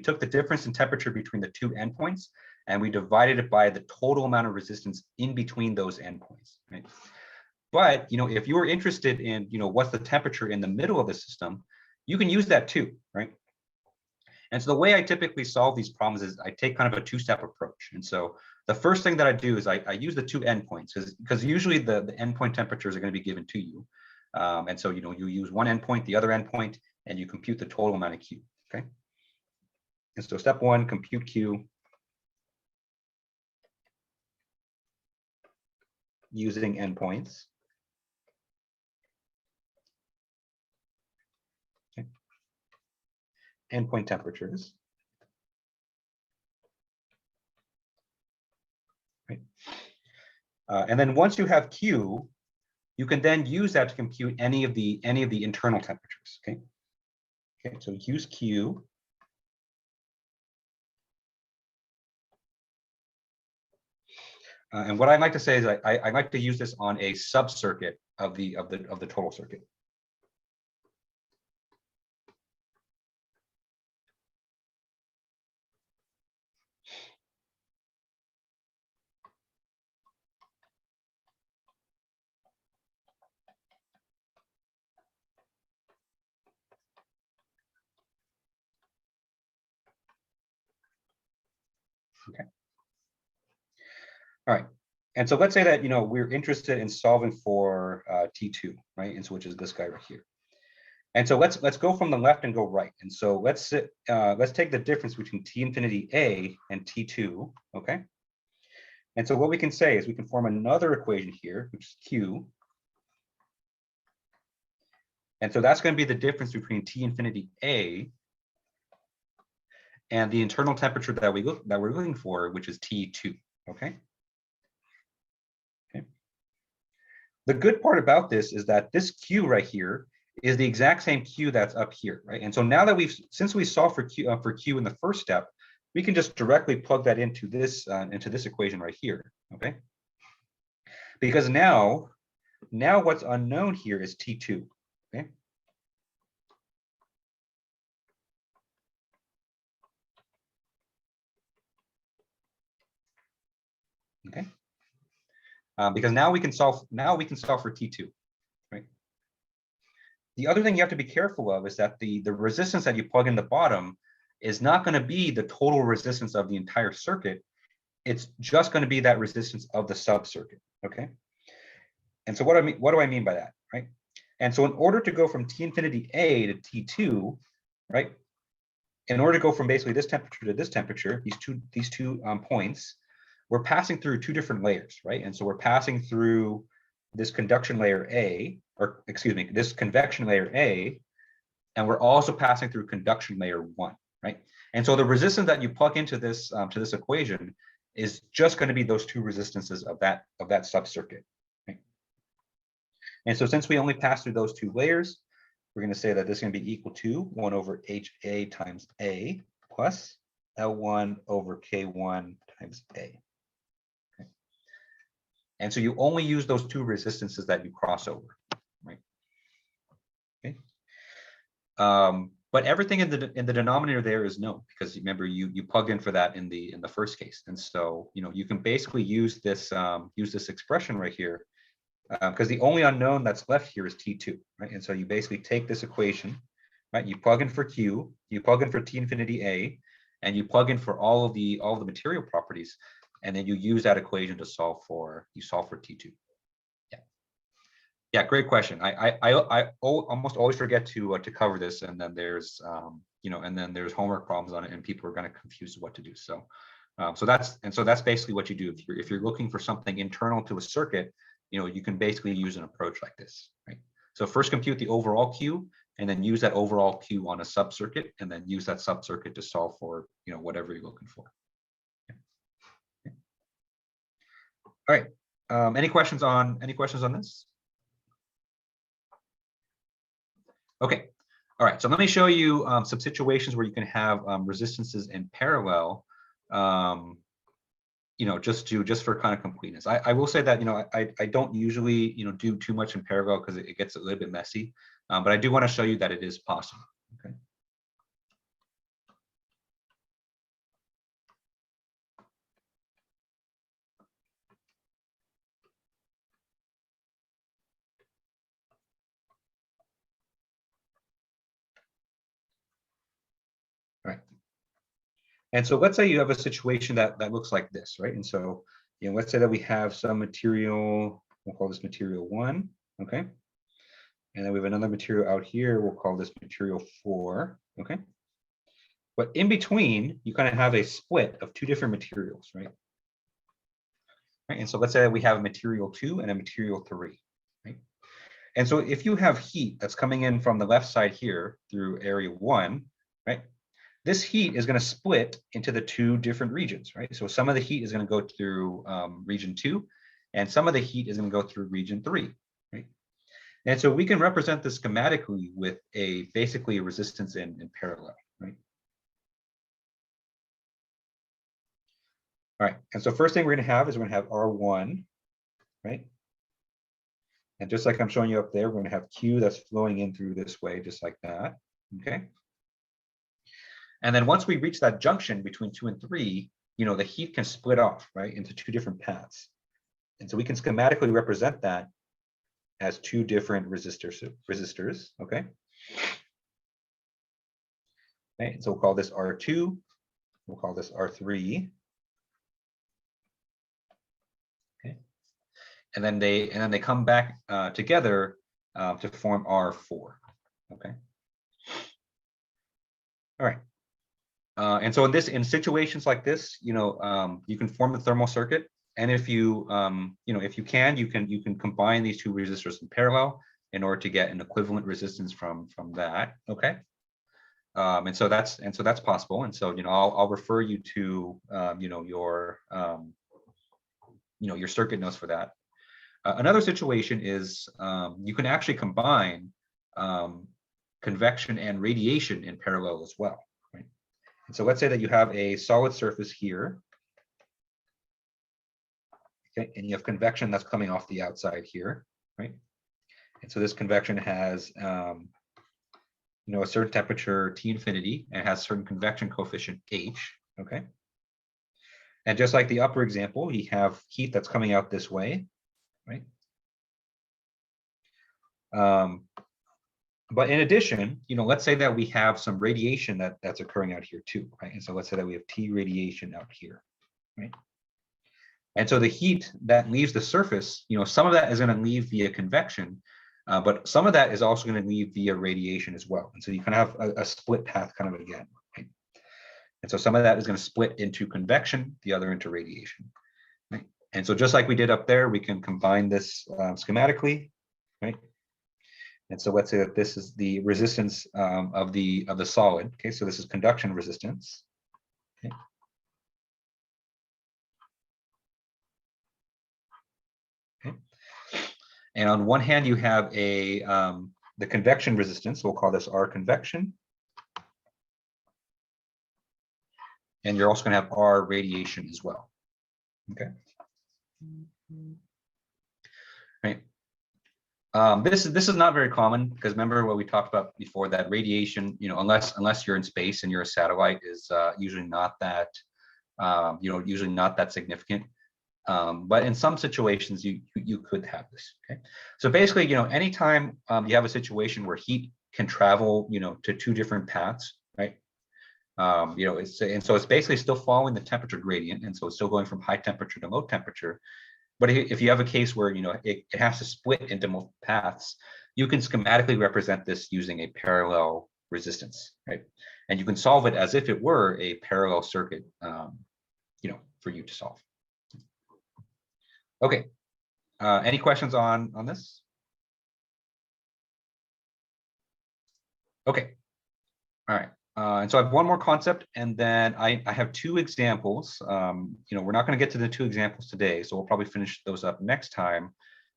took the difference in temperature between the 2 endpoints and we divided it by the total amount of resistance in between those endpoints, right? But if you were interested in what's the temperature in the middle of the system, you can use that too, right? And so the way I typically solve these problems is I take kind of a 2-step approach. And so the first thing that I do is I use the 2 endpoints because usually the endpoint temperatures are going to be given to you. And so you use one endpoint, the other endpoint, and you compute the total amount of Q. Okay. And so step 1, compute Q using endpoints. Okay. Endpoint temperatures. Right. And then once you have Q, you can then use that to compute any of the internal temperatures. Okay. Okay. So use Q. And what I like to say is I like to use this on a sub-circuit of the total circuit. Okay. All right. And so let's say that we're interested in solving for T2, right? And so which is this guy right here. And so let's go from the left and go right. And so let's take the difference between T infinity A and T2, okay? And so what we can say is we can form another equation here, which is Q. And so that's going to be the difference between T infinity A and the internal temperature that we're looking for, which is T2, okay? Okay. The good part about this is that this Q right here is the exact same Q that's up here, right? And so now that since we solved for Q in the first step, we can just directly plug that into this equation right here, okay? Because now what's unknown here is T2, okay? Okay. Because now we can solve for T2, right? The other thing you have to be careful of is that the resistance that you plug in the bottom is not going to be the total resistance of the entire circuit. It's just going to be that resistance of the sub-circuit, okay? And so what do I mean by that, right? And so in order to go from T infinity A to T2, right? In order to go from basically this temperature to this temperature, these two points, we're passing through two different layers, right? And so we're passing through this conduction layer A, or excuse me, this convection layer A, and we're also passing through conduction layer 1, right? And so the resistance that you plug into this equation is just going to be those two resistances of that subcircuit. Okay? And so since we only pass through those two layers, we're going to say that this is going to be equal to 1 over HA times A plus L1 over K1 times A. Okay. And so you only use those two resistances that you cross over, right? Okay. But everything in the denominator there is known, because remember you plugged in for that in the first case, and so you can basically use this expression right here, because the only unknown that's left here is T2, right? And so you basically take this equation, right? You plug in for Q, you plug in for T infinity A, and you plug in for all of the material properties, and then you use that equation to solve for T2. Yeah, great question. I almost always forget to cover this, and then there's there's homework problems on it, and people are going to confuse what to do. So, so that's basically what you do if you're looking for something internal to a circuit. You can basically use an approach like this, right? So first compute the overall Q, and then use that overall Q on a subcircuit, and then use that subcircuit to solve for whatever you're looking for. Okay. All right. Any questions on this? Okay, all right, so let me show you some situations where you can have resistances in parallel, just for kind of completeness. I will say that, I don't usually, do too much in parallel because it gets a little bit messy, but I do want to show you that it is possible, okay? Right. And so let's say you have a situation that looks like this, right? And so, let's say that we have some material, we'll call this material 1, okay? And then we have another material out here, we'll call this material 4, okay? But in between, you kind of have a split of two different materials, right? And so let's say that we have a material 2 and a material 3, right? And so if you have heat that's coming in from the left side here through area 1, right? This heat is going to split into the two different regions, right? So some of the heat is going to go through region 2, and some of the heat is going to go through region 3, right? And so we can represent this schematically with basically a resistance in parallel, right? All right, and so first thing we're going to have is we're going to have R1, right? And just like I'm showing you up there, we're going to have Q that's flowing in through this way, just like that, okay? And then once we reach that junction between 2 and 3, the heat can split off, right, into two different paths. And so we can schematically represent that as two different resistors, okay? Okay, so we'll call this R2, we'll call this R3. Okay. And then they come back together to form R4, okay? All right. And so in situations like this, you can form the thermal circuit, and if you if you can combine these two resistors in parallel in order to get an equivalent resistance from that. Okay. And so that's possible. And so I'll refer you to your circuit notes for that. Another situation is you can actually combine convection and radiation in parallel as well. Right? And so let's say that you have a solid surface here. Okay, and you have convection that's coming off the outside here, right? And so this convection has a certain temperature T infinity, and it has certain convection coefficient H. Okay. And just like the upper example, you have heat that's coming out this way, right? But in addition, let's say that we have some radiation that's occurring out here too, right? And so let's say that we have T radiation out here, right? And so the heat that leaves the surface, some of that is going to leave via convection, but some of that is also going to leave via radiation as well. And so you kind of have a split path kind of again, right? And so some of that is going to split into convection, the other into radiation, right? And so just like we did up there, we can combine this schematically, right? And so let's say that this is the resistance of the solid. Okay, so this is conduction resistance. Okay. Okay. And on one hand, you have the convection resistance. We'll call this R convection. And you're also going to have R radiation as well. Okay. Right. This is not very common, because remember what we talked about before, that radiation, unless you're in space and you're a satellite, is usually not that significant. But in some situations, you could have this. Okay, so basically, anytime you have a situation where heat can travel, to two different paths, right? And so it's basically still following the temperature gradient, and so it's still going from high temperature to low temperature. But if you have a case where it has to split into multiple paths, you can schematically represent this using a parallel resistance, right? And you can solve it as if it were a parallel circuit, for you to solve. Okay. Any questions on this? Okay. All right. And so I have one more concept, and then I have two examples. We're not going to get to the two examples today, so we'll probably finish those up next time.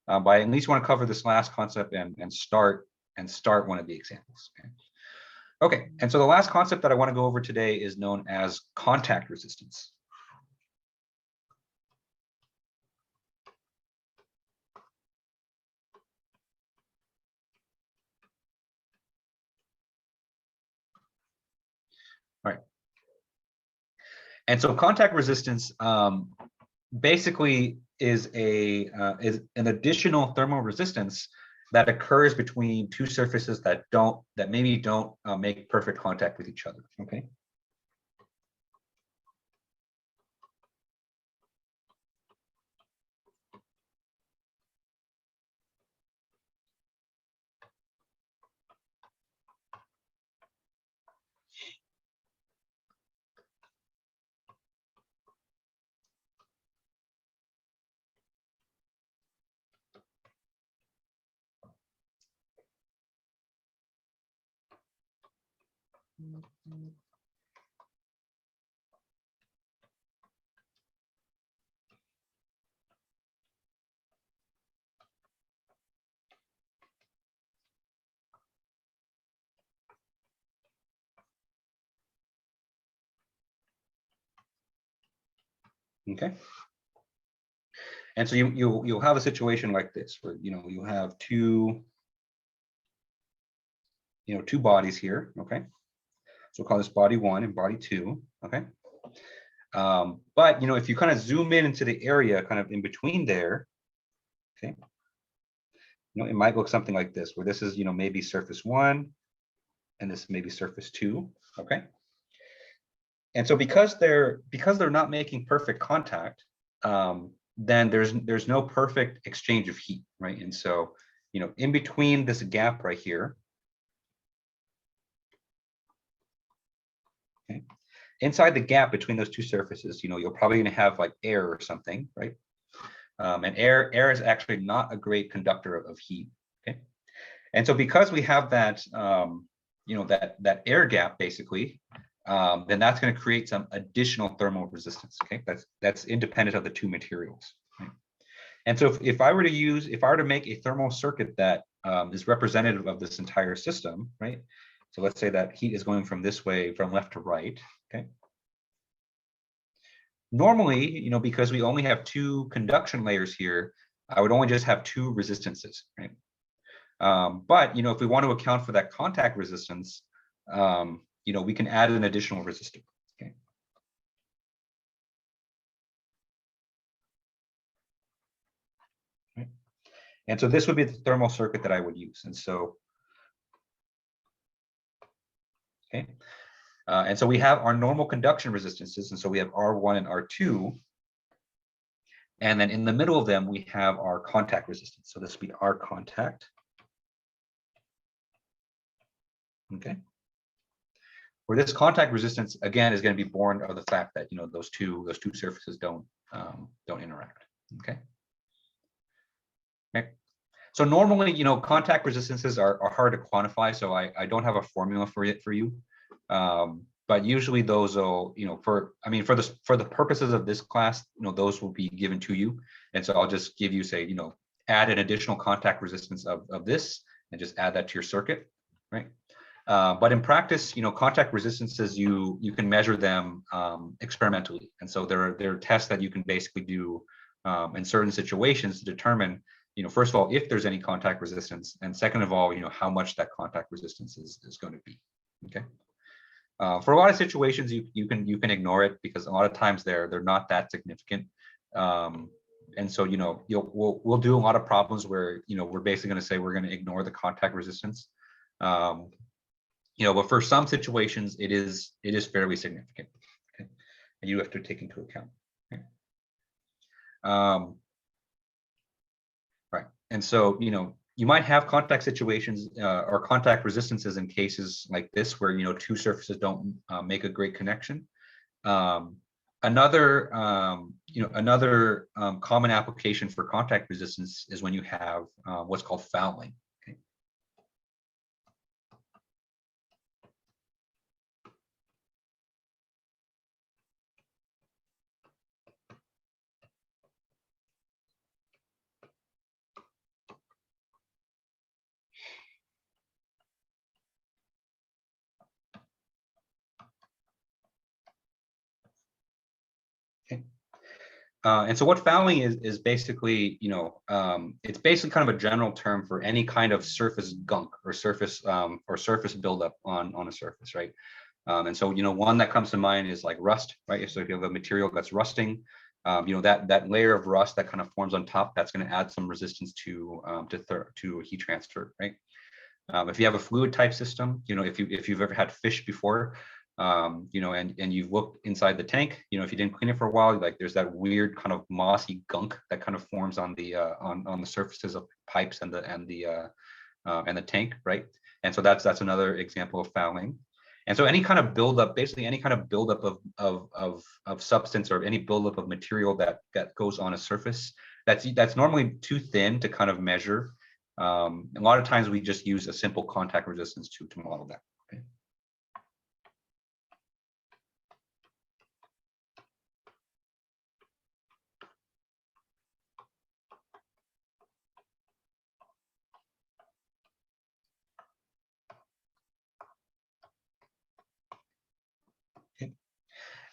But I at least want to cover this last concept and start one of the examples. Okay. And so the last concept that I want to go over today is known as contact resistance. All right. And so contact resistance basically is an additional thermal resistance that occurs between two surfaces that maybe don't make perfect contact with each other. Okay. Okay. And so you'll have a situation like this, where you have two bodies here. Okay. So we'll call this body one and body two. Okay. But if you kind of zoom into the area kind of in between there, okay, it might look something like this, where this is maybe surface one, and this may be surface two. Okay. And so because they're not making perfect contact, then there's no perfect exchange of heat, right? And so in between this gap right here, inside the gap between those two surfaces, you're probably going to have like air or something, right? And air is actually not a great conductor of heat. Okay, and so because we have that, that air gap basically, then that's going to create some additional thermal resistance. Okay, that's independent of the two materials. Right? And so if I were to make a thermal circuit that is representative of this entire system, right? So let's say that heat is going from this way, from left to right. Okay. Normally, because we only have two conduction layers here, I would only just have two resistances, right? But if we want to account for that contact resistance, we can add an additional resistor. Okay. Right. And so this would be the thermal circuit that I would use. And so, okay. And so we have our normal conduction resistances, and so we have R1 and R2. And then in the middle of them, we have our contact resistance. So this would be our contact. Okay. Where this contact resistance again is going to be born of the fact that those two surfaces don't interact. Okay. Okay. So normally, contact resistances are hard to quantify, so I don't have a formula for you. But usually those will, for the purposes of this class, those will be given to you. And so I'll just give you, say, add an additional contact resistance of this and just add that to your circuit, right? But in practice, contact resistances, you can measure them experimentally. And so there are tests that you can basically do in certain situations to determine, first of all, if there's any contact resistance, and second of all, how much that contact resistance is going to be. Okay. For a lot of situations, you can ignore it because a lot of times they're not that significant. And so we'll do a lot of problems where we're basically going to say we're going to ignore the contact resistance. But for some situations it is fairly significant. Okay? And you have to take into account. Okay? Right. And so you might have contact situations or contact resistances in cases like this where two surfaces don't make a great connection. Another common application for contact resistance is when you have what's called fouling. Okay? And so what fouling is basically, it's basically kind of a general term for any kind of surface gunk or surface buildup on a surface, right? And so, one that comes to mind is like rust, right? So if you have a material that's rusting, that layer of rust that kind of forms on top, that's going to add some resistance to heat transfer, right? If you have a fluid type system, if you've ever had fish before, and you've looked inside the tank, if you didn't clean it for a while, like there's that weird kind of mossy gunk that kind of forms on the on the surfaces of pipes and the tank, right? And so that's another example of fouling. And so any kind of buildup, basically any kind of buildup of substance or any buildup of material that goes on a surface that's normally too thin to kind of measure. A lot of times we just use a simple contact resistance to model that. Okay.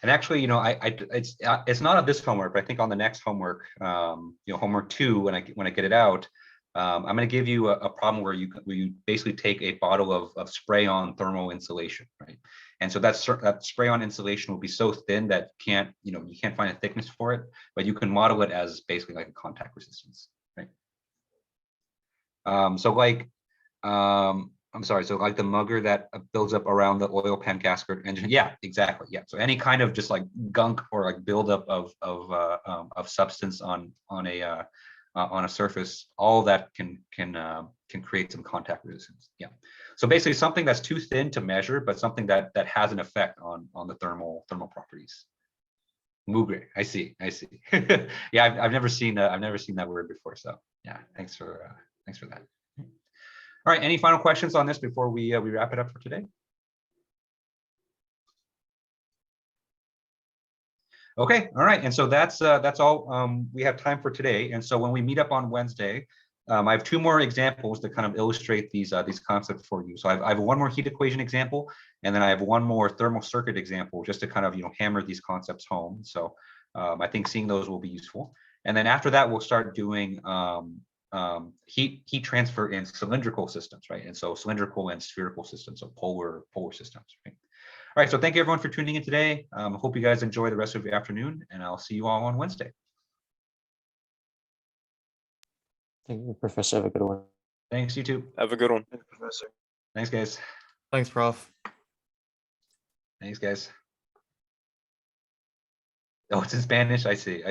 And actually, it's not on this homework, but I think on the next homework, homework 2, when I get it out, I'm going to give you a problem where you basically take a bottle of spray-on thermal insulation, right? And so that spray-on insulation will be so thin that you can't find a thickness for it, but you can model it as basically like a contact resistance, right? So like the mugger that builds up around the oil pan gasket engine. Yeah, exactly. Yeah. So any kind of just like gunk or like buildup of substance on a surface, all that can create some contact resistance. Yeah. So basically something that's too thin to measure, but something that has an effect on the thermal properties. Mugre, I see. Yeah, I've never seen that word before. So yeah, thanks for that. All right, any final questions on this before we wrap it up for today? Okay, all right, and so that's all we have time for today. And so when we meet up on Wednesday, I have 2 more examples to kind of illustrate these concepts for you. So I have one more heat equation example, and then I have one more thermal circuit example, just to kind of hammer these concepts home. So I think seeing those will be useful. And then after that, we'll start doing heat transfer in cylindrical systems, right? And so cylindrical and spherical systems, so polar systems, right? All right, so thank you everyone for tuning in today. Hope you guys enjoy the rest of your afternoon, and I'll see you all on Wednesday. Thank you, Professor. Have a good one. Thanks, you too. Have a good one. Professor. Thanks, guys. Thanks, Prof. Thanks, guys. Oh, it's in Spanish. I see.